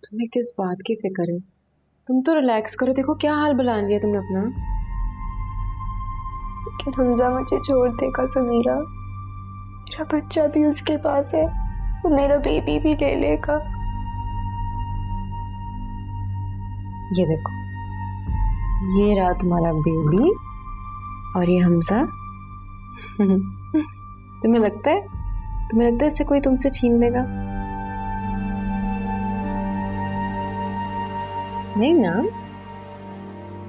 तुम्हें किस बात की फिक्र है? तुम तो रिलैक्स करो, देखो क्या हाल बना लिया तुमने अपना। लेकिन हमजा मुझे छोड़ देगा समीरा, मेरा बच्चा भी उसके पास है, वो मेरा बेबी भी ले लेगा। ये देखो, ये रहा तुम्हारा बेबी और ये हमजा। तुम्हें लगता है इससे कोई तुमसे छीन लेगा? नहीं ना?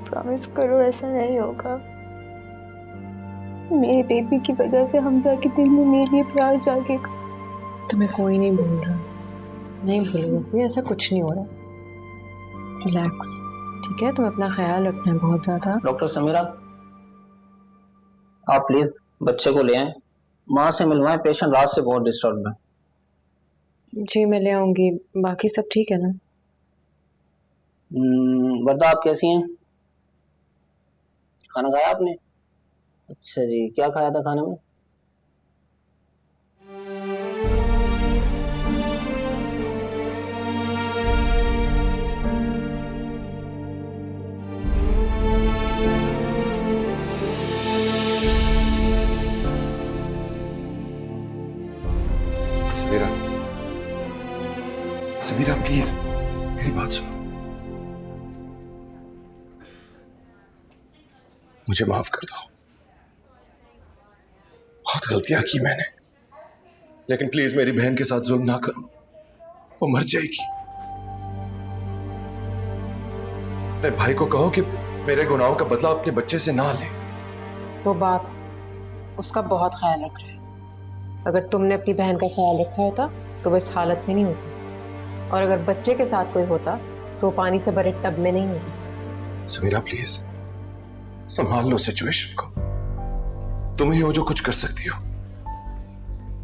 प्रॉमिस करो ऐसा नहीं होगा। मेरे बेबी की वजह से हमजा के दिल में मेरे लिए प्यार जागेगा। तुम्हें कोई नहीं भूल रहा, नहीं भूलोगे, ऐसा कुछ नहीं हो रहा। रिलैक्स, ठीक है? तुम्हें अपना ख्याल रखना है बहुत ज्यादा। डॉक्टर समीरा, आप प्लीज बच्चे को ले आए, माँ से मिलवाएं, पेशेंट रात से बहुत डिस्टर्ब है। जी मैं ले आऊंगी। बाकी सब ठीक है ना? वर्दा आप कैसी हैं? खाना खाया आपने? अच्छा जी, क्या खाया था खाने में? समीरा, समीरा प्लीज मेरी बात सुनो। मुझे माफ कर दो, बहुत गलतियां की मैंने, लेकिन प्लीज मेरी बहन के साथ जुल्म ना करो, वो मर जाएगी। अपने भाई को कहो कि मेरे गुनाहों का बदला अपने बच्चे से ना ले। वो बाप उसका बहुत ख्याल रख रहा है। अगर तुमने अपनी बहन का ख्याल रखा होता तो वो इस हालत में नहीं होती, और अगर बच्चे के साथ कोई होता तो वो पानी से भरे टब में नहीं होती। समीरा प्लीज संभाल लो सिचुएशन को, तुम ही हो जो कुछ कर सकती हो।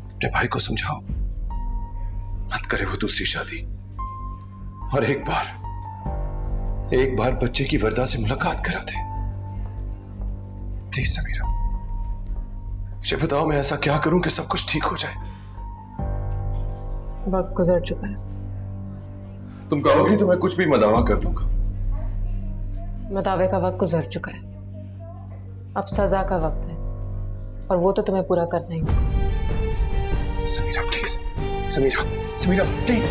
अपने भाई को समझाओ मत करे वो दूसरी शादी, और एक बार बच्चे की वर्दा से मुलाकात करा दे। प्लीज समीरा, मुझे बताओ मैं ऐसा क्या करूं कि सब कुछ ठीक हो जाए। वक्त गुजर चुका है। तुम कहोगी तो मैं कुछ भी मदावा कर दूंगा। मदावे का वक्त गुजर चुका है, अब सजा का वक्त है, और वो तो तुम्हें पूरा करना ही होगा। Sameera please, Sameera please.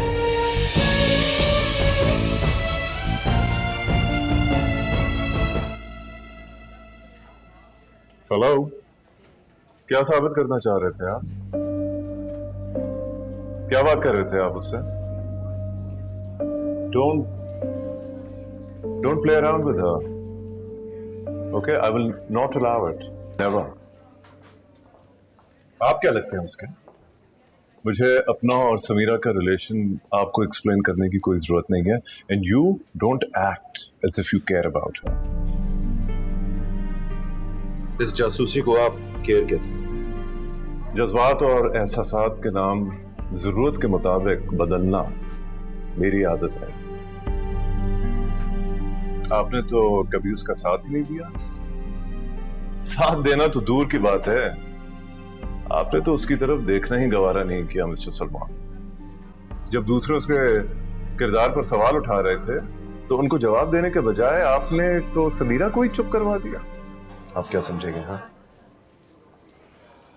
Hello, क्या साबित करना चाह रहे थे आप? क्या बात कर रहे थे आप उससे? Don't play around with her. Okay, I will not allow it. Never. आप क्या लगते हैं उसके? मुझे अपना और समीरा का रिलेशन आपको एक्सप्लेन करने की कोई जरूरत नहीं है, and you don't act as if you care about her. इस जासूसी को आप केयर कहते हैं? जज्बात और एहसासात के नाम जरूरत के मुताबिक बदलना मेरी आदत है। आपने तो कभी उसका साथ ही नहीं दिया। साथ देना तो दूर की बात है, आपने तो उसकी तरफ देखना ही गवारा नहीं किया मिस्टर सलमान। जब दूसरे उसके किरदार पर सवाल उठा रहे थे तो उनको जवाब देने के बजाय आपने तो समीरा को ही चुप करवा दिया। आप क्या समझेंगे? हाँ,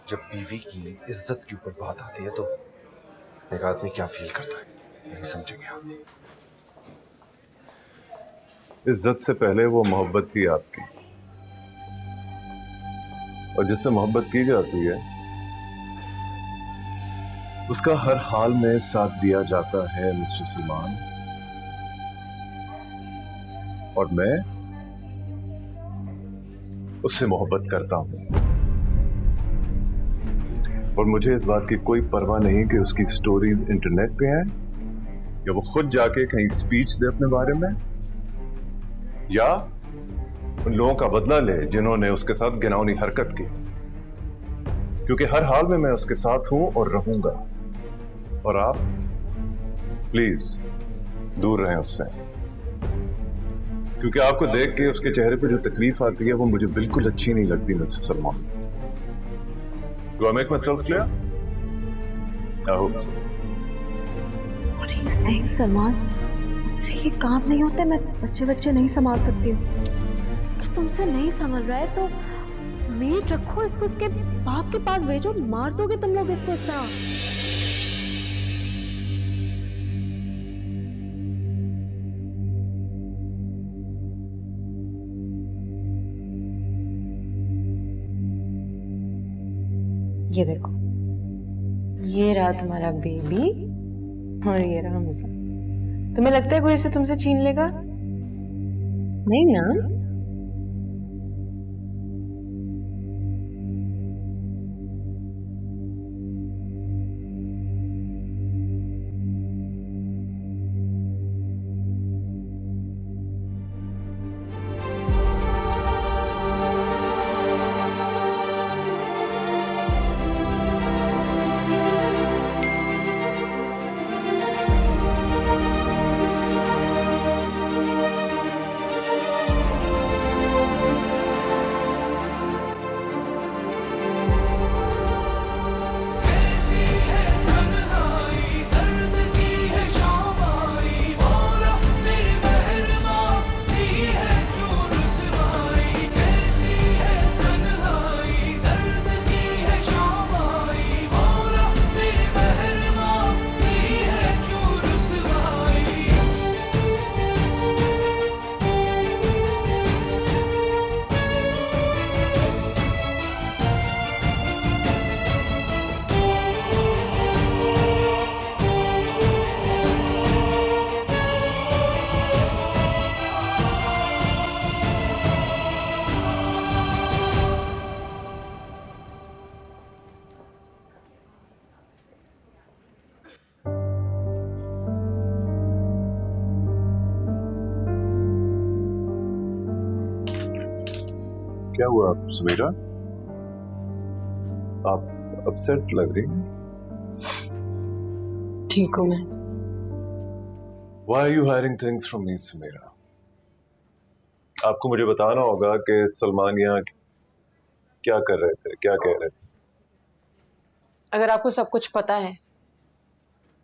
जब बीवी की इज्जत के ऊपर बात आती है तो एक आदमी क्या फील करता है, नहीं समझेंगे आप। इज्जत से पहले वो मोहब्बत थी आपकी, और जिससे मोहब्बत की जाती है उसका हर हाल में साथ दिया जाता है मिस्टर सलमान। और मैं उससे मोहब्बत करता हूं, और मुझे इस बात की कोई परवाह नहीं कि उसकी स्टोरीज इंटरनेट पे हैं, या वो खुद जाके कहीं स्पीच दे अपने बारे में, या उन लोगों का बदला ले जिन्होंने उसके साथ घिनौनी हरकत की। क्योंकि हर हाल में मैं उसके साथ हूं और रहूंगा, और आप प्लीज दूर रहें उससे, क्योंकि आपको देख के उसके चेहरे पे जो तकलीफ आती है वो मुझे बिल्कुल अच्छी नहीं लगती mister Salman. Do I make myself clear? I hope so. What are you saying, Salman? मुझसे ये काम नहीं होते, मैं बच्चे नहीं संभाल सकती हूँ। अगर तुमसे नहीं संभल रहा है तो वेट रखो, इसको इसके बाप के पास भेजो। मार दोगे तुम लोग इसको इस तरह? ये देखो, ये रहा तुम्हारा बेबी और ये रहा हमजा। तुम्हें लगता है कोई इसे तुमसे छीन लेगा? नहीं ना। क्या हुआ समीरा? आप अपसेट लग रही हैं। ठीक हूँ मैं। Why are you hiding things from me, Samira? आपको मुझे बताना होगा कि सलमान यहाँ क्या कर रहे थे, क्या कह रहे थे। अगर आपको सब कुछ पता है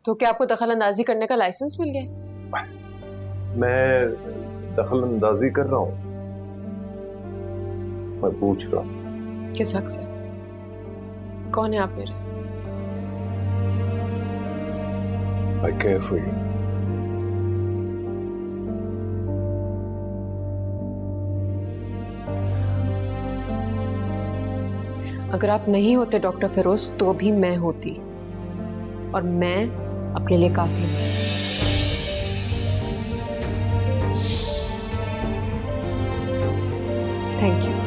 तो क्या आपको दखल अंदाजी करने का लाइसेंस मिल गया? मैं दखल अंदाजी कर रहा हूँ? मैं पूछ रहा हूँ। किस हक से? कौन है आप मेरे? I care for you. अगर आप नहीं होते डॉक्टर फिरोज तो भी मैं होती, और मैं अपने लिए काफी हूं। Thank you.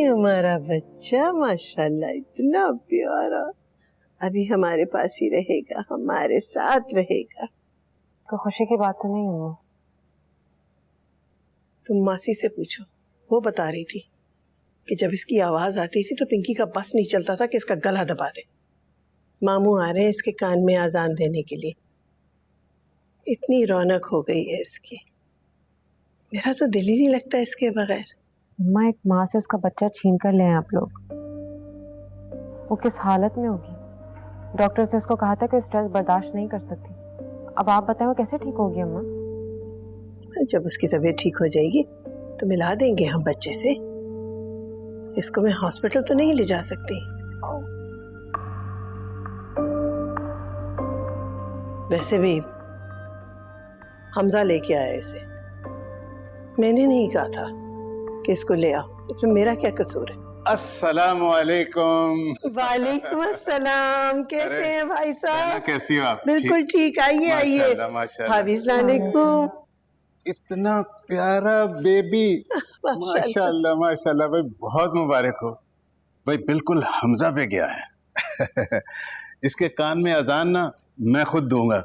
हमारा बच्चा माशाल्लाह इतना प्यारा, अभी हमारे पास ही रहेगा, हमारे साथ रहेगा। तो खुशी की बात तो नहीं हुई? तुम मासी से पूछो, वो बता रही थी कि जब इसकी आवाज आती थी तो पिंकी का बस नहीं चलता था कि इसका गला दबा दे। मामू आ रहे हैं इसके कान में आजान देने के लिए। इतनी रौनक हो गई है इसकी, मेरा तो दिल ही नहीं लगता इसके बगैर। अम्मा, एक माँ से उसका बच्चा छीन कर ले आए आप लोग। वो किस हालत में होगी? डॉक्टर से उसको कहा था कि स्ट्रेस बर्दाश्त नहीं कर सकती। अब आप बताएं वो कैसे ठीक होगी अम्मा? जब उसकी तबीयत ठीक हो जाएगी तो मिला देंगे हम बच्चे से। इसको मैं हॉस्पिटल तो नहीं ले जा सकती। वैसे भी हमजा लेके आया इसे, मैंने नहीं कहा था कि इसको ले आओ, इसमें मेरा क्या कसूर है? अस्सलामु अलैकुम। वालेकुम अस्सलाम। कैसे हैं भाई साहब? कैसी हो आप? बिल्कुल ठीक। आइए आइए। माशाल्लाह, माशाल्लाह। हाफिज़ इतना प्यारा बेबी। माशाल्लाह। माशाल्लाह माशाल्लाह भाई, बहुत मुबारक हो भाई। बिल्कुल हमजा पे गया है। इसके कान में अजान ना मैं खुद दूंगा,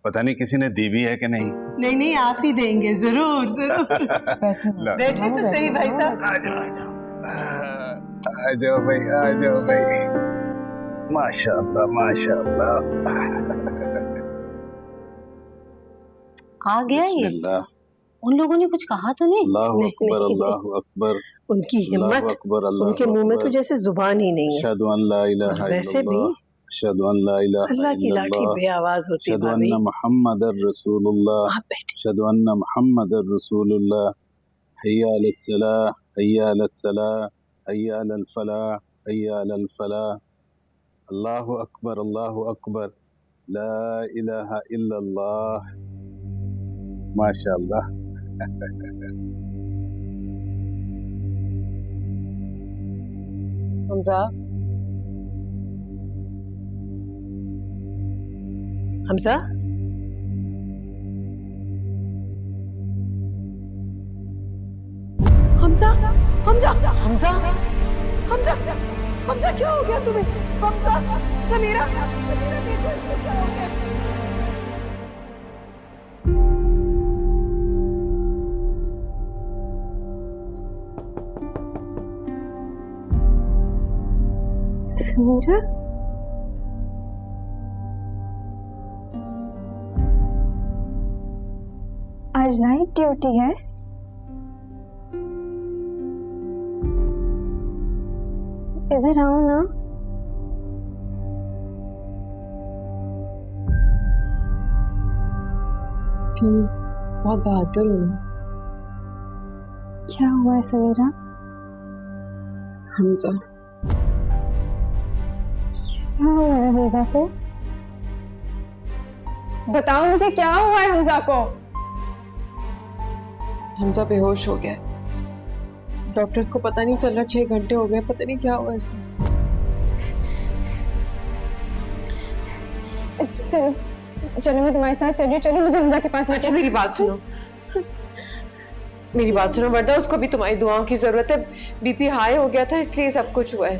पता नहीं किसी ने दी भी है कि नहीं। नहीं नहीं, आप ही देंगे, जरूर जरूर। बैठे तो सही भाई साहब। आ जाओ आ जाओ भाई, आ जाओ भाई। माशाल्लाह माशाल्लाह। आ गया ये। बिस्मिल्लाह। उन लोगों ने कुछ कहा तो नहीं? अल्लाहु नहीं, अकबर, नहीं, अल्लाहु अकबर। उनकी अल्लाहु हिम्मत, अकबर, अल्लाहु उनके मुंह में तो अकबर। जैसे जुबान ही नहीं है। अशहदु अन ला इलाहा वैसे भी इल्लल्लाह, अशहदु अन ला इलाहा अल्लाह की लाठी इल्लल्लाह, बे आवाज होती है अशहदु भाभी। अन्ना मुहम्मदर रसूलुल्लाह, आप बैठे। अशहदु अन्ना मुहम्मदर रसूलुल्लाह। हय्या अलस सलाह, हय्या अलस सलाह, हय्या अलल फलाह, हय्या अलल फलाह। अल्लाहु अकबर, ला इलाहा इल्लल्लाह। माशाअल्लाह। हमजा, हमजा, हमजा, हमजा, हमजा, हमजा, हमजा, क्या हो गया तुम्हें? हमजा, समीरा, समीरा देखो इसको क्या हो गया? समीरा, आज नाइट ड्यूटी है। इधर आओ ना। तुम बहुत बहादुर हो ना। क्या हुआ है समीरा? हमजा, क्या हुआ है हमजा को? बताओ मुझे, क्या हुआ है हमजा को? हमजा बेहोश हो गया। डॉक्टर को पता नहीं चल रहा, 6 घंटे हो गए, पता नहीं क्या हुआ इसे। चलो चलो, मैं तुम्हारे साथ चलिए। चलो मुझे हमजा के पास अच्छा मेरी बात सुनो, मेरी बात सुनो वर्दा, उसको भी तुम्हारी दुआओं की जरूरत है। बीपी हाई हो गया था इसलिए सब कुछ हुआ है।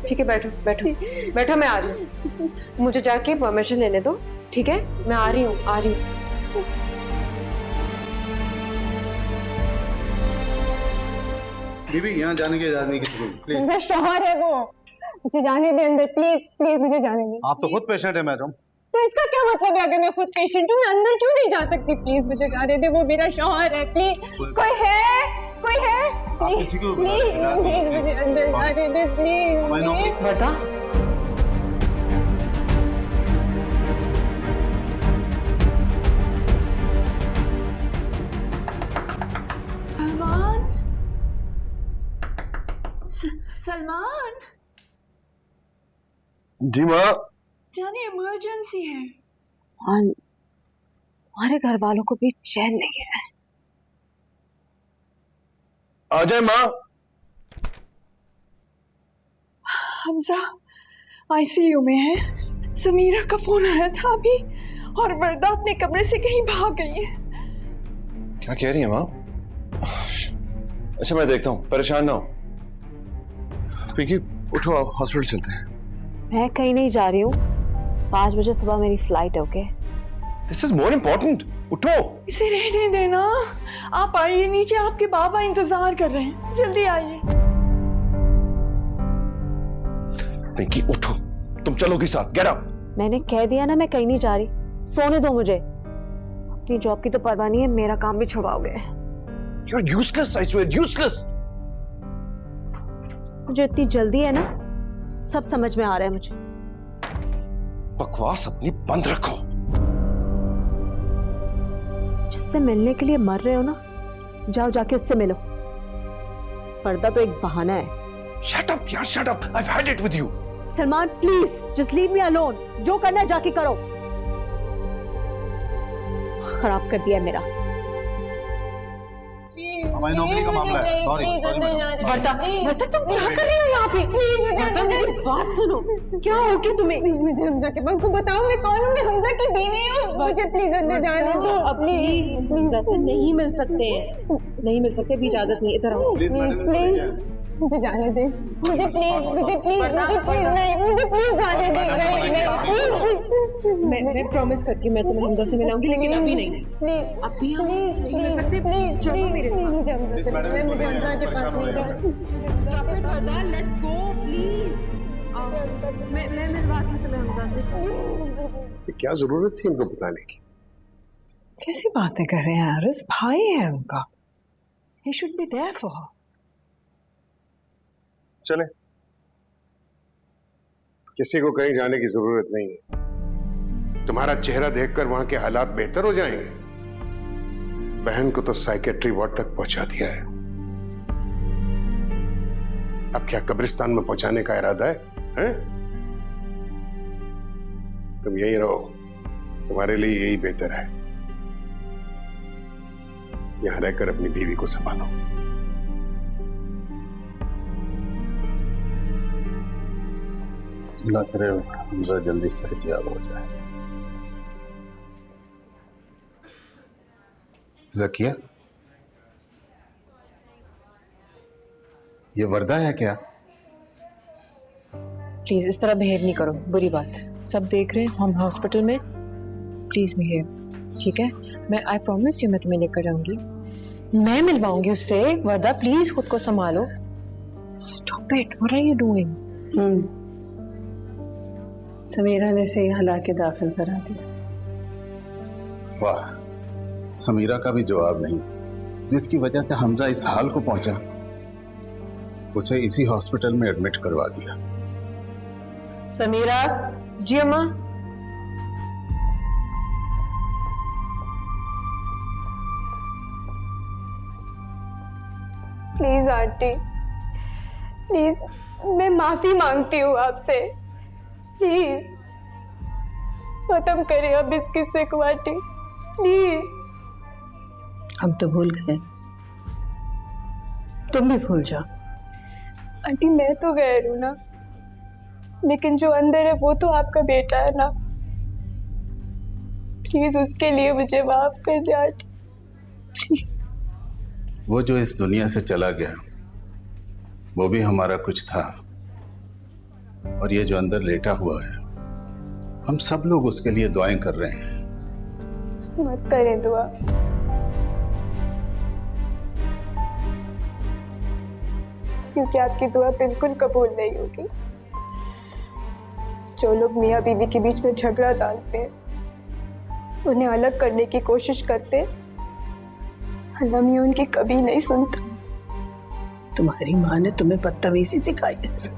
ठीक है, बैठो बैठो बैठो, मैं आ रही हूँ। मुझे जाके परमिशन लेने दो, ठीक है? मैं आ रही हूँ, आ रही हूँ। बीबी, यहाँ जाने की इजाजत नहीं किसी को, प्लीज। मेरा शौहर है वो, मुझे जाने दे अंदर, प्लीज प्लीज मुझे जाने दे। आप तो खुद पेशेंट है मैडम। तो इसका क्या मतलब है? अगर मैं खुद पेशेंट हूँ, मैं अंदर क्यों नहीं जा सकती? प्लीज मुझे जाने दे, वो मेरा शौहर है। प्लीज, कोई है? कोई है? प्लीज किसी को प्लीज प्लीज मुझे अंदर जाने दे, प्लीज। वर्दा, सलमान, सलमान, जी माँ। जाने इमरजेंसी है। हमारे घर वालों को भी चैन नहीं है। आ जाए माँ। हमजा आईसीयू में है। समीरा का फोन आया था अभी, और वर्दा अपने कमरे से कहीं भाग गई है। क्या कह रही है माँ? अच्छा मैं देखता हूँ, परेशान ना हो। पिंकी उठो, आप हॉस्पिटल चलते हैं। मैं कहीं नहीं जा रही हूँ, 5 बजे सुबह मेरी फ्लाइट है। Okay, this is more important. उठो। इसे रहने देना। आप आइए नीचे, आपके बाबा इंतजार कर रहे हैं, जल्दी आइए। पिंकी उठो, तुम चलोगी साथ। Get up. मैंने कह दिया ना, मैं कहीं नहीं जा रही। सोने दो मुझे। अपनी जॉब की तो परवाह नहीं है, मेरा काम भी छुड़वाओगे। You are useless, I swear, useless. मुझे इतनी जल्दी है ना, सब समझ में आ रहा है मुझे। बकवास अपनी बंद रखो। जिससे मिलने के लिए मर रहे हो ना, जाओ जाके उससे मिलो। पर्दा तो एक बहाना है। शट अप यार, shut up. I have had it with you. Salman please just leave me alone. जो करना है जाके करो। खराब कर दिया है मेरा। हमारी नौकरी का मामला है। Sorry sorry madam. Warda, Warda तुम क्या कर रही हो यहाँ पे? वर्दा मेरी बात सुनो, क्या हो गया तुम्हें? मुझे हमजा के पास को बताओ, मैं कौन हूँ? मैं हमजा की बीवी हूँ, मुझे प्लीज अंदर जाने दो। अपनी हमजा से नहीं मिल सकते, नहीं मिल सकते, अभी इजाजत नहीं। इधर आओ प्लीज, मुझे जाने दे, मुझे प्लीज, मुझे प्लीज, मुझे प्लीज नहीं, मुझे प्लीज जाने दे। मैं प्रॉमिस करती हूँ मैं तुम्हें हमजा से मिलाऊंगी, लेकिन अभी नहीं। प्लीज अभी हम नहीं मिल सकते, प्लीज चलो मेरे साथ। मुझे हमजा के पास नहीं जाना। Stop it Warda, let's go please. मैं मिलवाती हूँ तुम्हें हमजा से। क्या जरूरत थी इनको बताने की? कैसी बातें कर रहे हैं आरिस? भाई है उनका, he should be there for her. चले, किसी को कहीं जाने की जरूरत नहीं है। तुम्हारा चेहरा देखकर वहां के हालात बेहतर हो जाएंगे। बहन को तो साइकेट्री वार्ड तक पहुंचा दिया है, अब क्या कब्रिस्तान में पहुंचाने का इरादा है? तुम यही रहो, तुम्हारे लिए यही बेहतर है। यहां रहकर अपनी बीवी को संभालो। अल्लाह करे हमजा जल्दी सेहतयाब हो जाए। ज़किया, ये वर्दा है क्या? प्लीज इस तरह बिहेव नहीं करो, बुरी बात। सब देख रहे हैं, हम हॉस्पिटल में। प्लीज बिहेव, ठीक है? मैं आई प्रॉमिस यू, मैं तुम्हें लेकर जाऊंगी, मैं मिलवाऊंगी उससे। वर्दा प्लीज खुद को संभालो। Stop it, what are you doing? Sameera ने से यहाँ लाके दाखिल करा दिया। वाह, समीरा का भी जवाब नहीं, जिसकी वजह से हमजा इस हाल को पहुंचा, उसे इसी हॉस्पिटल में एडमिट करवा दिया। समीरा। जी अम्मा। प्लीज आंटी, प्लीज मैं माफी मांगती हूँ आपसे, प्लीज खत्म करें अब इस किस्से को आंटी, प्लीज। हम तो भूल गए, तुम भी भूल जाओ। आंटी मैं तो गैर हूँ ना, लेकिन जो अंदर है वो तो आपका बेटा है ना, प्लीज उसके लिए मुझे माफ कर दे आंटी। वो जो इस दुनिया से चला गया, वो भी हमारा कुछ था, और ये जो अंदर लेटा हुआ है, हम सब लोग उसके लिए दुआएं कर रहे हैं। मत करें दुआ, क्योंकि आपकी दुआ बिल्कुल कबूल नहीं होगी। जो लोग मियाँ बीवी के बीच में झगड़ा डालते हैं, उन्हें अलग करने की कोशिश करते, अल्लाह मियाँ उनकी कभी नहीं सुनता। तुम्हारी माँ ने तुम्हें बदतमीजी सिखाई है।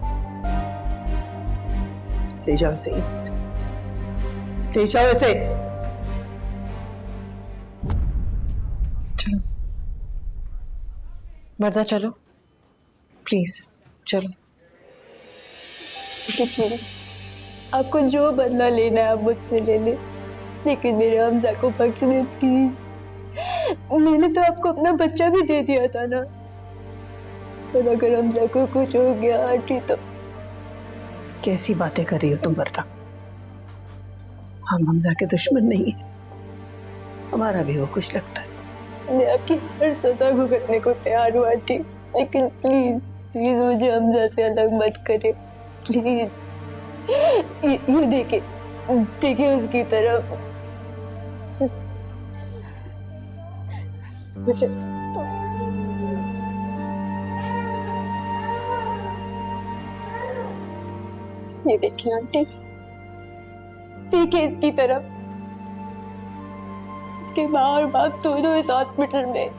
ले जाओ इसे, ले जाओ इसे। चलो वर्दा, चलो प्लीज चलो। प्लीज आपको जो बदला लेना है आप मुझसे ले ले, लेकिन मेरे हमजा को बख्श दे प्लीज। मैंने तो आपको अपना बच्चा भी दे दिया था ना, और अगर हमजा को कुछ हो गया आंटी तो। कैसी बातें कर रही हो तुम वर्दा? हम हमजा के दुश्मन नहीं है, हमारा भी वो कुछ लगता है। मैं आपकी हर सजा भुगतने को तैयार हूँ आंटी, लेकिन प्लीज प्लीज मुझे हमजा से अलग मत करे प्लीज। ये देखिए उसकी तरफ। मुझे ये देखिए आंटी, देखिए इसकी तरफ। इसके माँ और बाप दोनों इस हॉस्पिटल में।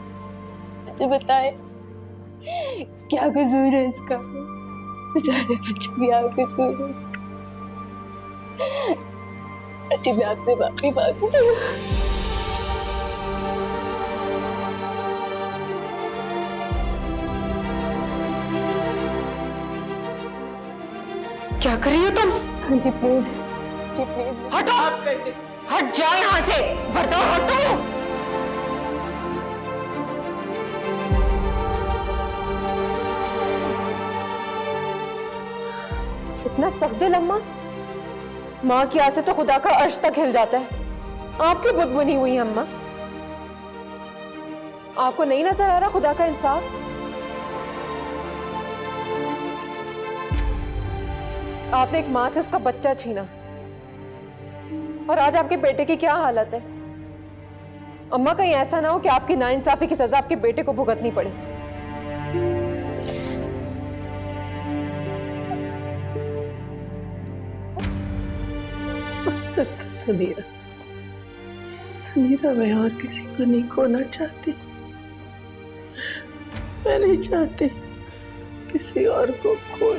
मुझे बताए क्या कसूर है इसका? बेचारे बच्चे क्या कसूर है इसका? आंटी मैं आपसे माफी मांगती हूँ। क्या कर रही हो तुम? आंटी प्लीज, प्लीज हटो, हट जाओ यहाँ से। वर्दा हटो। इतना सख्त दिल अम्मा, माँ की आस से तो खुदा का अर्श तक हिल जाता है। आपकी बुद्ध बनी हुई है अम्मा। आपको नहीं नजर आ रहा खुदा का इंसाफ? आपने एक माँ से उसका बच्चा छीना और आज आपके बेटे की क्या हालत है? अम्मा कहीं ऐसा ना हो कि आपकी नाइंसाफी की सजा आपके बेटे को भुगतनी पड़े। बस कर दो समीरा। समीरा, मैं और किसी को नहीं खोना चाहती। मैं नहीं चाहती किसी और को खो।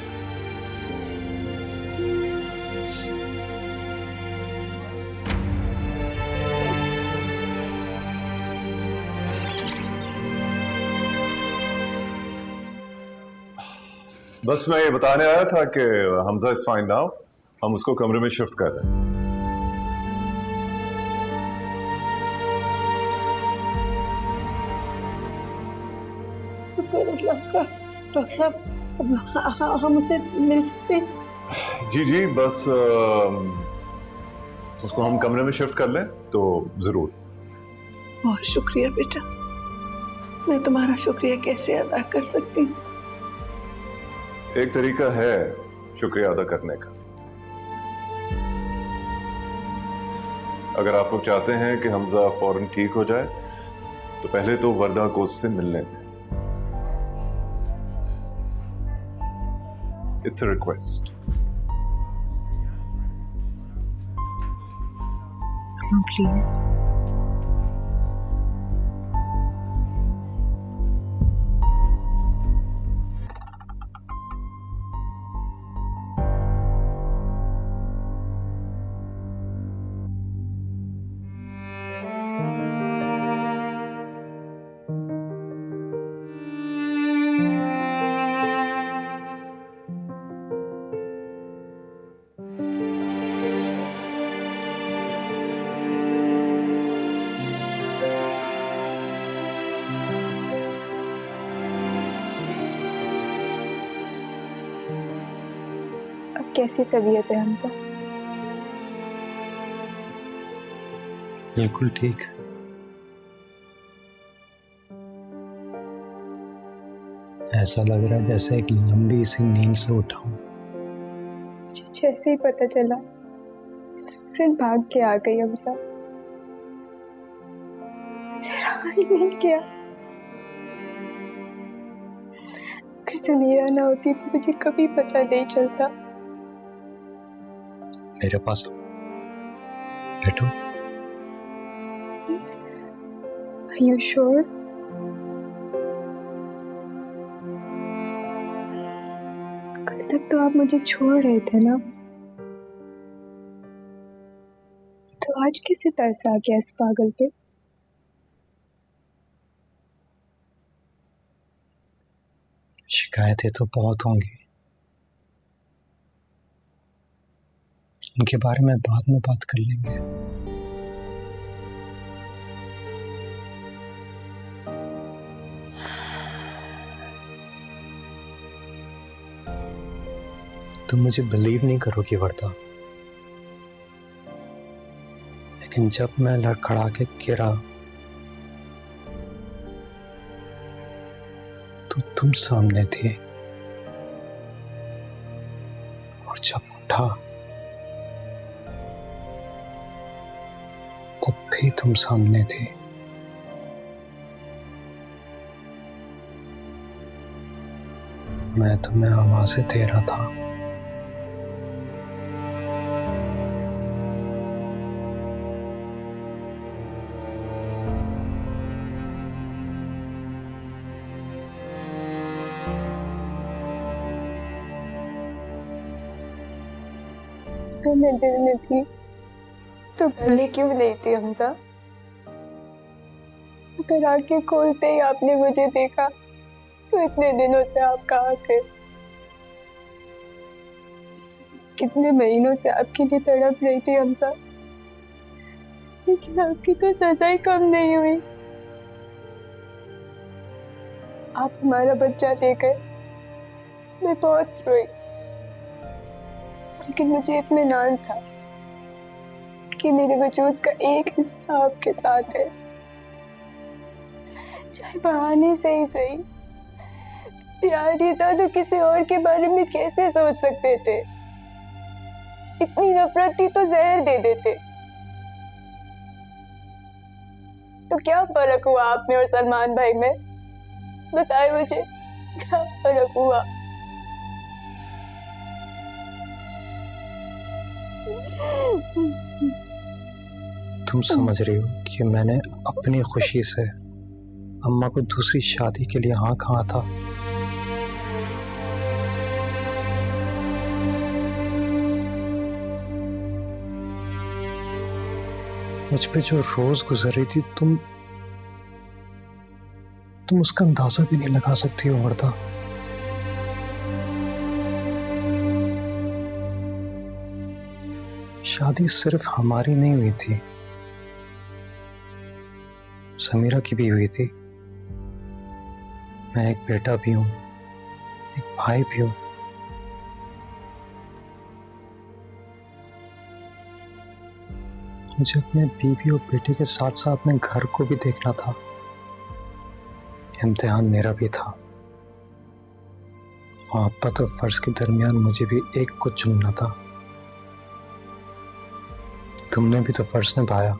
बस मैं ये बताने आया था कि हमजा इज फाइन नाउ, हम उसको कमरे में शिफ्ट कर रहे हैं। डॉक्टर साहब, हम उसे मिल सकते हैं? जी जी, बस उसको हम कमरे में शिफ्ट कर लें तो जरूर। बहुत शुक्रिया बेटा, मैं तुम्हारा शुक्रिया कैसे अदा कर सकती हूँ? एक तरीका है शुक्रिया अदा करने का। अगर आप लोग चाहते हैं कि हमजा फौरन ठीक हो जाए तो पहले तो वर्दा को उससे मिलने दें। It's a request. प्लीज। कैसी तबीयत है हमजा? बिल्कुल ठीक। ऐसा लग रहा है जैसे एक लंबी सी नींद से उठा हूं। मुझे जैसे ही पता चला फिर भाग के आ गई हमजा। जरा ही नहीं किया। अगर समीरा ना होती तो मुझे कभी पता नहीं चलता। मेरे पास बैठो। Are you sure? कल तक तो आप मुझे छोड़ रहे थे ना, तो आज कैसे तरस आ गया इस पागल पे? शिकायतें तो बहुत होंगी, उनके बारे में बाद में बात कर लेंगे। तुम मुझे बिलीव नहीं करोगी वर्दा, लेकिन जब मैं लड़खड़ा के गिरा तो तुम सामने थी, और जब उठा तब भी तुम सामने थी। मैं तुम्हें आवाज़ें दे रहा था, तो मैं दिल में थी तो भले क्यों नहीं थी हमजा? अगर आंखें खोलते ही आपने मुझे देखा तो इतने दिनों से आप कहाँ थे? कितने महीनों से आपके लिए तड़प रही थी हमजा, लेकिन आपकी तो सजा ही कम नहीं हुई। आप हमारा बच्चा ले गए, मैं बहुत रोई। लेकिन मुझे इत्मीनान था कि मेरे वजूद का एक हिस्सा आपके साथ है, चाहे बहाने से ही सही। प्यार ही था तो किसी और के बारे में कैसे सोच सकते थे? इतनी नफरत थी तो जहर दे देते। तो क्या फर्क हुआ आप में और सलमान भाई में? बताए मुझे, क्या फर्क हुआ? तुम समझ रही हो कि मैंने अपनी खुशी से अम्मा को दूसरी शादी के लिए हाँ कहा था? मुझ पे जो रोज गुजर रही थी, तुम उसका अंदाजा भी नहीं लगा सकती हो वर्दा। शादी सिर्फ हमारी नहीं हुई थी, समीरा की भी हुई थी। मैं एक बेटा भी हूं, एक भाई भी हूं। मुझे अपने बीवी और बेटे के साथ साथ अपने घर को भी देखना था। इम्तिहान मेरा भी था। मोहब्बत और फर्ज के दरमियान मुझे भी एक को चुनना था। तुमने भी तो फर्ज निभाया।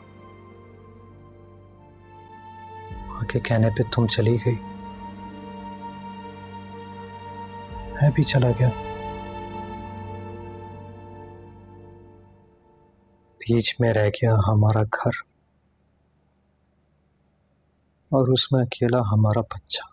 मां के कहने पे तुम चली गई, मैं भी चला गया। बीच में रह गया हमारा घर और उसमें अकेला हमारा बच्चा।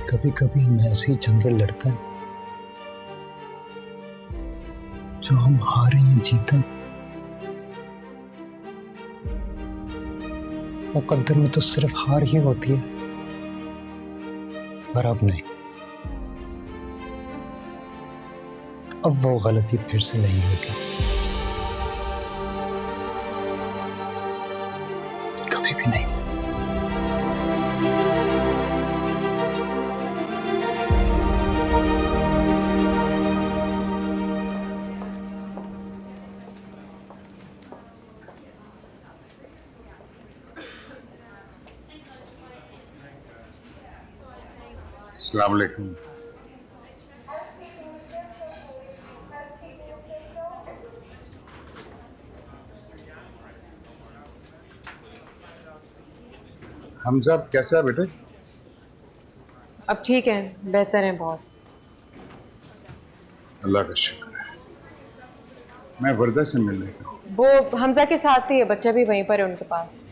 कभी कभी हम ऐसी जंगें लड़ते हैं जो हम हारे या जीते, मुकद्दर में तो सिर्फ हार ही होती है, पर अब नहीं। अब वो गलती फिर से नहीं होगी, कभी भी नहीं। अस्सलाम वालेकुम। हमजा कैसा है बेटे? अब ठीक है, बेहतर है बहुत। अल्लाह का शुक्र है। मैं वर्दा से मिल लेता हूँ। वो हमजा के साथ ही है, बच्चा भी वहीं पर है उनके पास।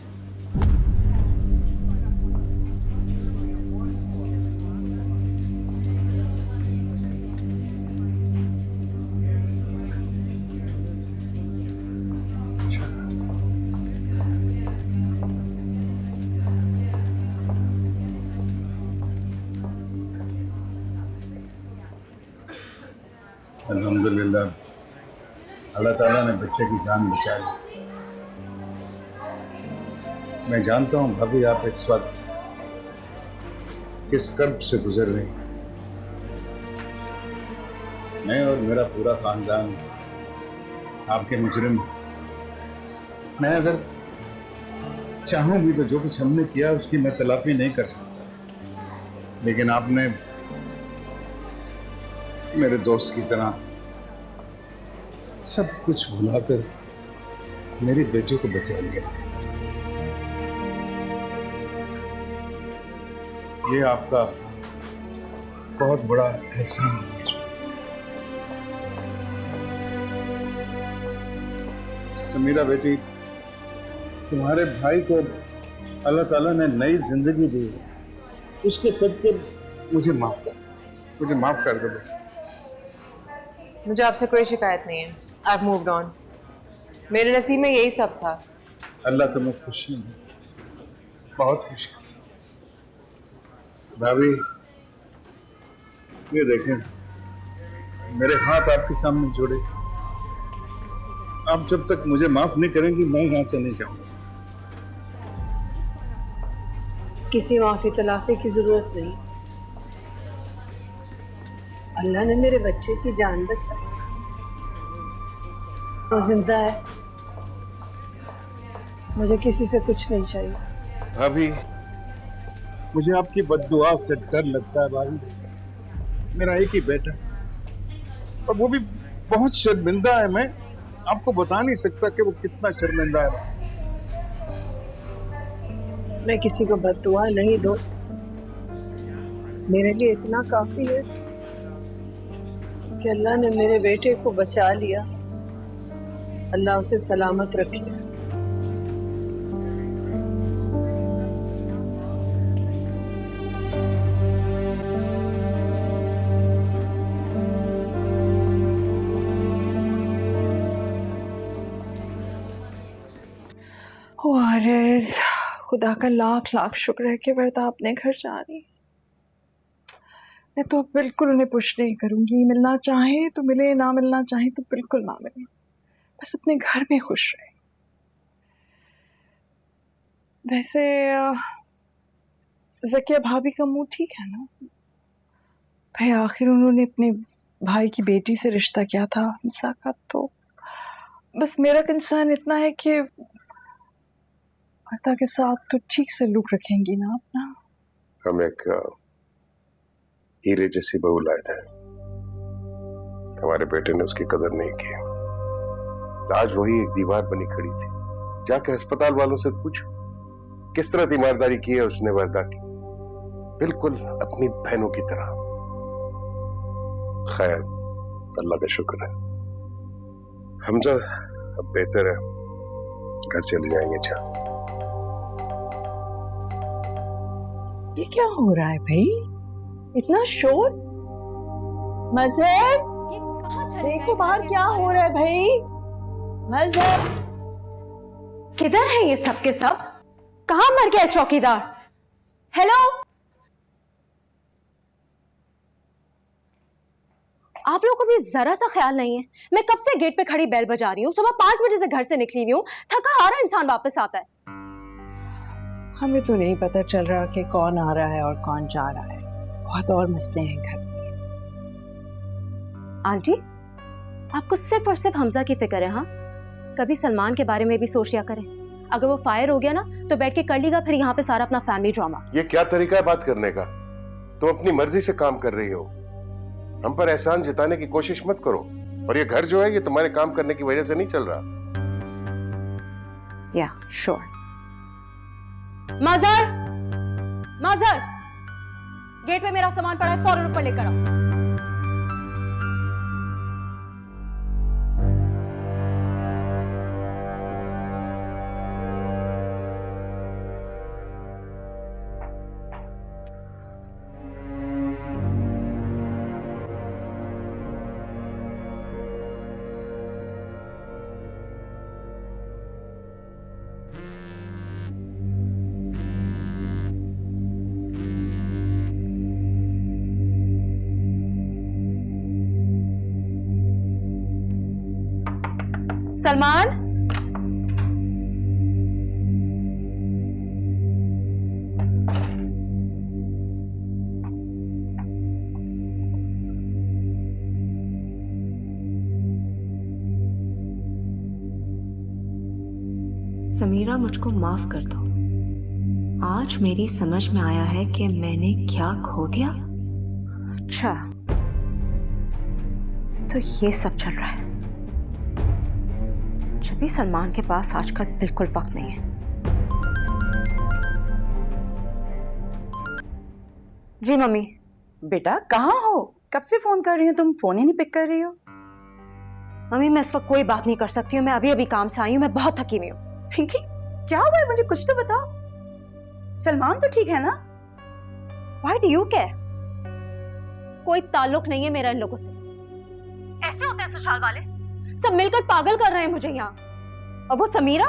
अल्हम्दुलिल्लाह, अल्लाह ताला ने बच्चे की जान बचाई। मैं जानता हूँ भाभी आप इस वक्त किस कर्ब से गुजर रही हैं। मैं और मेरा पूरा खानदान आपके मुजरिम हैं। मैं अगर चाहूँ भी तो जो कुछ हमने किया उसकी मैं तलाफी नहीं कर सकता, लेकिन आपने मेरे दोस्त की तरह सब कुछ भुलाकर मेरी बेटी को बचा लिया। ये आपका बहुत बड़ा एहसान है। समीरा बेटी, तुम्हारे भाई को अल्लाह ताला ने नई जिंदगी दी है, उसके सदके मुझे माफ कर दो बेटा। मुझे आपसे कोई शिकायत नहीं है। I've moved on। मेरे नसीब में यही सब था। अल्लाह तुम्हें खुशी दे, बहुत खुशी। भाभी ये देखें, मेरे हाथ आपके सामने जोड़े। आप जब तक मुझे माफ नहीं करेंगी मैं यहां से नहीं जाऊंगा। किसी माफी तलाफी की जरूरत नहीं। अल्लाह ने मेरे बच्चे की जान बचाई, वो जिंदा है। मुझे किसी से कुछ नहीं चाहिए। भाभी, मुझे आपकी बद्दुआ से डर लगता है भाभी। मेरा एक ही बेटा है और वो भी बहुत शर्मिंदा है। मैं आपको बता नहीं सकता कि वो कितना शर्मिंदा है। मैं किसी को बद्दुआ नहीं दूं। मेरे लिए इतना काफी है कि अल्लाह ने मेरे बेटे को बचा लिया। अल्लाह उसे सलामत रखे। वारिस, खुदा का लाख लाख शुक्र है कि वर्दा अपने घर जा रही। मैं तो बिल्कुल उन्हें पुश नहीं करूंगी। मिलना चाहे तो मिले, ना मिलना चाहे तो बिल्कुल ना मिले। बस अपने घर में खुश रहे। वैसे ज़किया भाभी का मुंह ठीक है ना भाई? आखिर उन्होंने अपने भाई की बेटी से रिश्ता किया था हमसा का। तो बस मेरा कंसर्न इतना है कि वर्दा के साथ तो ठीक से लुक रखेंगी ना अपना। हम एक हीरे जैसी बहू लाए थे, हमारे बेटे ने उसकी कदर नहीं की। आज वही एक दीवार बनी खड़ी थी। जाके अस्पताल वालों से पूछो किस तरह ईमानदारी की है उसने वर्दा की, बिल्कुल अपनी बहनों की तरह। खैर, अल्लाह का शुक्र है। हमजा अब बेहतर है, घर चले जाएंगे। जल्द। ये क्या हो रहा है भाई? इतना शोर। मजहर, देखो बाहर क्या हो रहा है भाई। मजहर, किधर है ये सब के सब? कहां मर गया चौकीदार? हेलो, आप लोगों को भी जरा सा ख्याल नहीं है? मैं कब से गेट पे खड़ी बेल बजा रही हूँ। सुबह 5 बजे से घर से निकली हुई हूँ। थका हारा इंसान वापस आता है। हमें तो नहीं पता चल रहा कि कौन आ रहा है और कौन जा रहा है। बहुत और मसले हैं घर में। आंटी, आपको सिर्फ और सिर्फ हमजा की फिक्र है? हाँ, कभी सलमान के बारे में भी सोच लिया करें। अगर वो फायर हो गया ना तो बैठ के कर लेगा फिर यहाँ पे सारा अपना फैमिली ड्रामा। ये क्या तरीका है बात करने का? तुम अपनी मर्जी से काम कर रही हो, हम पर एहसान जताने की कोशिश मत करो। और ये घर जो है ये तुम्हारे काम करने की वजह से नहीं चल रहा। या श्योर। माजर, माजर, गेट पे मेरा सामान पड़ा है, फौरन ऊपर लेकर आओ। सलमान, समीरा, मुझको माफ कर दो। आज मेरी समझ में आया है कि मैंने क्या खो दिया। अच्छा, तो ये सब चल रहा है। जब भी सलमान के पास आजकल बिल्कुल वक्त नहीं है। जी मम्मी। बेटा कहाँ हो? कब से फोन कर रही हो तुम, फोन ही नहीं पिक कर रही हो। मम्मी, मैं इस वक्त कोई बात नहीं कर सकती हूँ। मैं अभी अभी काम से आई हूँ। मैं बहुत थकी हुई हूँ। पिंकी, क्या हुआ है? मुझे कुछ तो बताओ। सलमान तो ठीक है ना? Why do you care? कोई ताल्लुक नहीं है मेरा इन लोगों से। ऐसे होते हैं ससुराल वाले, सब मिलकर पागल कर रहे हैं मुझे यहाँ। और वो समीरा,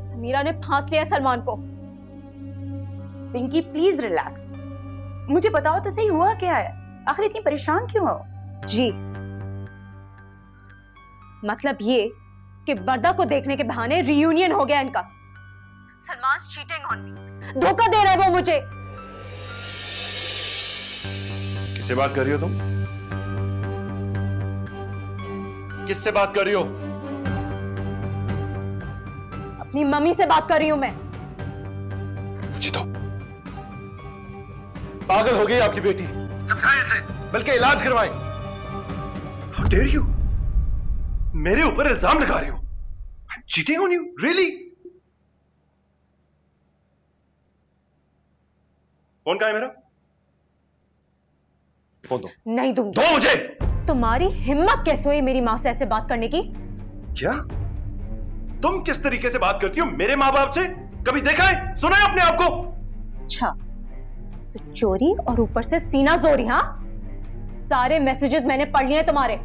समीरा ने फांस लिया सलमान को। Pinky please relax. मुझे बताओ तो सही, हुआ क्या है? आखिर इतनी परेशान क्यों हो? जी, मतलब ये कि वर्दा को देखने के बहाने रियूनियन हो गया इनका। सलमान चीटिंग ऑन मी, धोखा दे रहे वो मुझे। किससे बात कर रही हो तुम? किससे बात कर रही हो? अपनी मम्मी से बात कर रही हूं मैं। मुझे तो पागल हो गई आपकी बेटी। समझाएं इसे, बल्कि इलाज करवाएं। How dare you? मेरे ऊपर इल्जाम लगा रही हो? I'm cheating on you? Really? Phone कहाँ है मेरा? फोन दो। नहीं दूंगी। दो मुझे। तुम्हारी हिम्मत कैसे हुई मेरी माँ से ऐसे बात करने की? क्या तुम किस तरीके से बात करती हो मेरे माँ बाप से? कभी देखा है, सुना है अपने आप को? अच्छा, तो चोरी और ऊपर से सीना जोरी। हाँ, सारे मैसेजेस मैंने पढ़ लिए हैं तुम्हारे।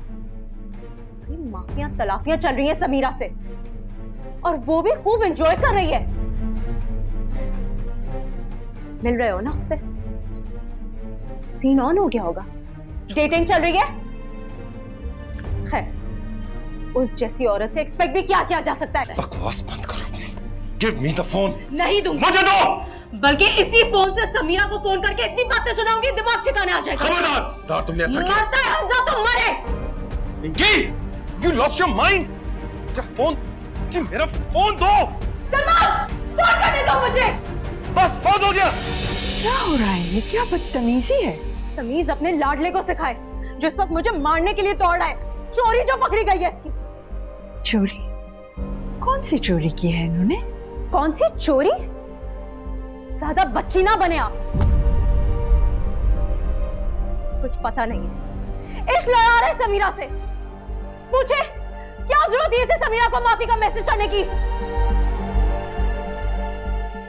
माफियां तलाफियां चल रही हैं समीरा से, और वो भी खूब एंजॉय कर रही है। मिल रहे हो ना उससे? सीन ऑन हो गया होगा, डेटिंग चल रही है। खैर, उस जैसी औरत से एक्सपेक्ट भी क्या किया जा सकता है। बकवास बंद करो अपनी। Give me the phone. नहीं दूंगी। मुझे दो। बल्कि इसी फोन से समीरा को फोन करके इतनी बातें सुनाऊंगी दिमाग ठिकाने आ जाएगा। खबरदार, तुमने ऐसा किया। मरता है हमजा, तुम मरे। Pinky, you lost your mind? जब फोन, मेरा फोन दो। सलमान, फोन करने दो मुझे। बस बहुत हो गया। क्या हो रहा है? ये क्या बदतमीजी है? तमीज अपने लाडले को सिखाए, जो इस वक्त मुझे मारने के लिए दौड़ रहा है। चोरी जो पकड़ी गई है इसकी। चोरी? कौन सी चोरी की है इन्होंने? कौन सी चोरी? ज्यादा बच्ची ना बने आप। कुछ पता नहीं है। इश्क लड़ा रहे समीरा से। पूछे क्या जरूरत है इसे समीरा को माफी का मैसेज करने की?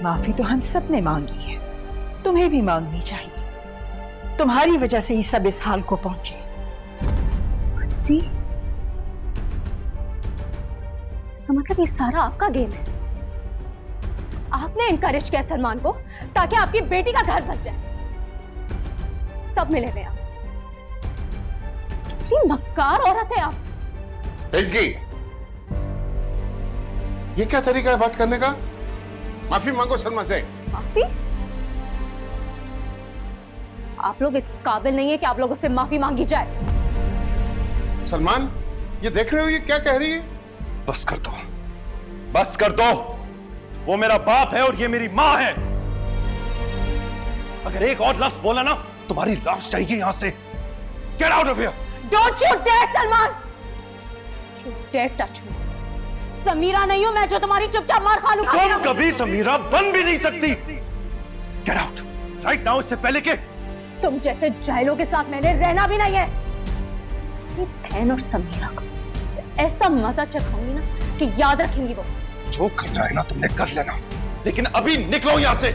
माफी तो हम सब ने मांगी है, तुम्हें भी मांगनी चाहिए। तुम्हारी वजह से ही सब इस हाल को पहुंचे। सी, इसका मतलब ये सारा आपका गेम है। आपने इनकरेज किया सलमान को ताकि आपकी बेटी का घर बस जाए। सब मिले हुए आप। कितनी मक्कार औरत है आप। पिंकी, ये क्या तरीका है बात करने का? माफी मांगो सलमा से। माफी? आप लोग इस काबिल नहीं है कि आप लोगों से माफी मांगी जाए। सलमान, ये देख रहे हो ये क्या कह रही है? बस कर दो, बस कर दो। वो मेरा बाप है और ये मेरी माँ है। अगर एक और लफ्ज बोला ना, तुम्हारी लाश जाएगी यहां से। Get out of here. Don't you dare Salman, you dare touch me. Sameera नहीं हूं मैं जो तुम्हारी चुपचाप मार खा लूं। तुम कभी समीरा बन भी नहीं सकती। गेट आउट राइट नाउ, इससे पहले के तुम जैसे जाहिलों के साथ मैंने रहना भी नहीं है। अपनी बहन और समीरा को ऐसा मजा चखाऊंगी ना कि याद रखेंगी वो। जो करना है ना तुमने कर लेना, लेकिन अभी निकलो यहां से।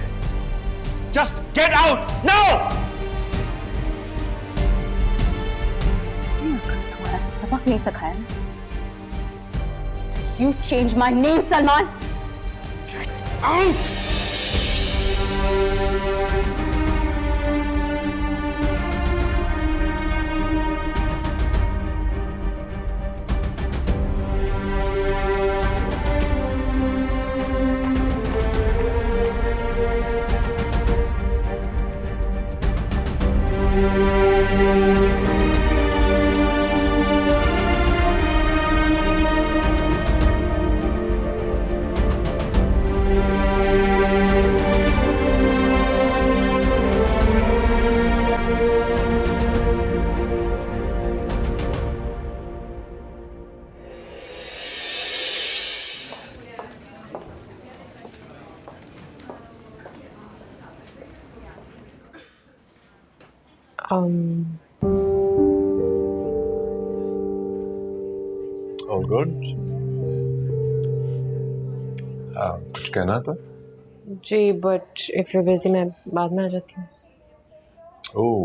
Just get out now. तुम्हारा सबक नहीं सिखाया ना, you change my name Salman. Get out. All good? कुछ कहना था? जी, बट इफ यू बिजी मैं बाद में आ जाती हूँ। Oh,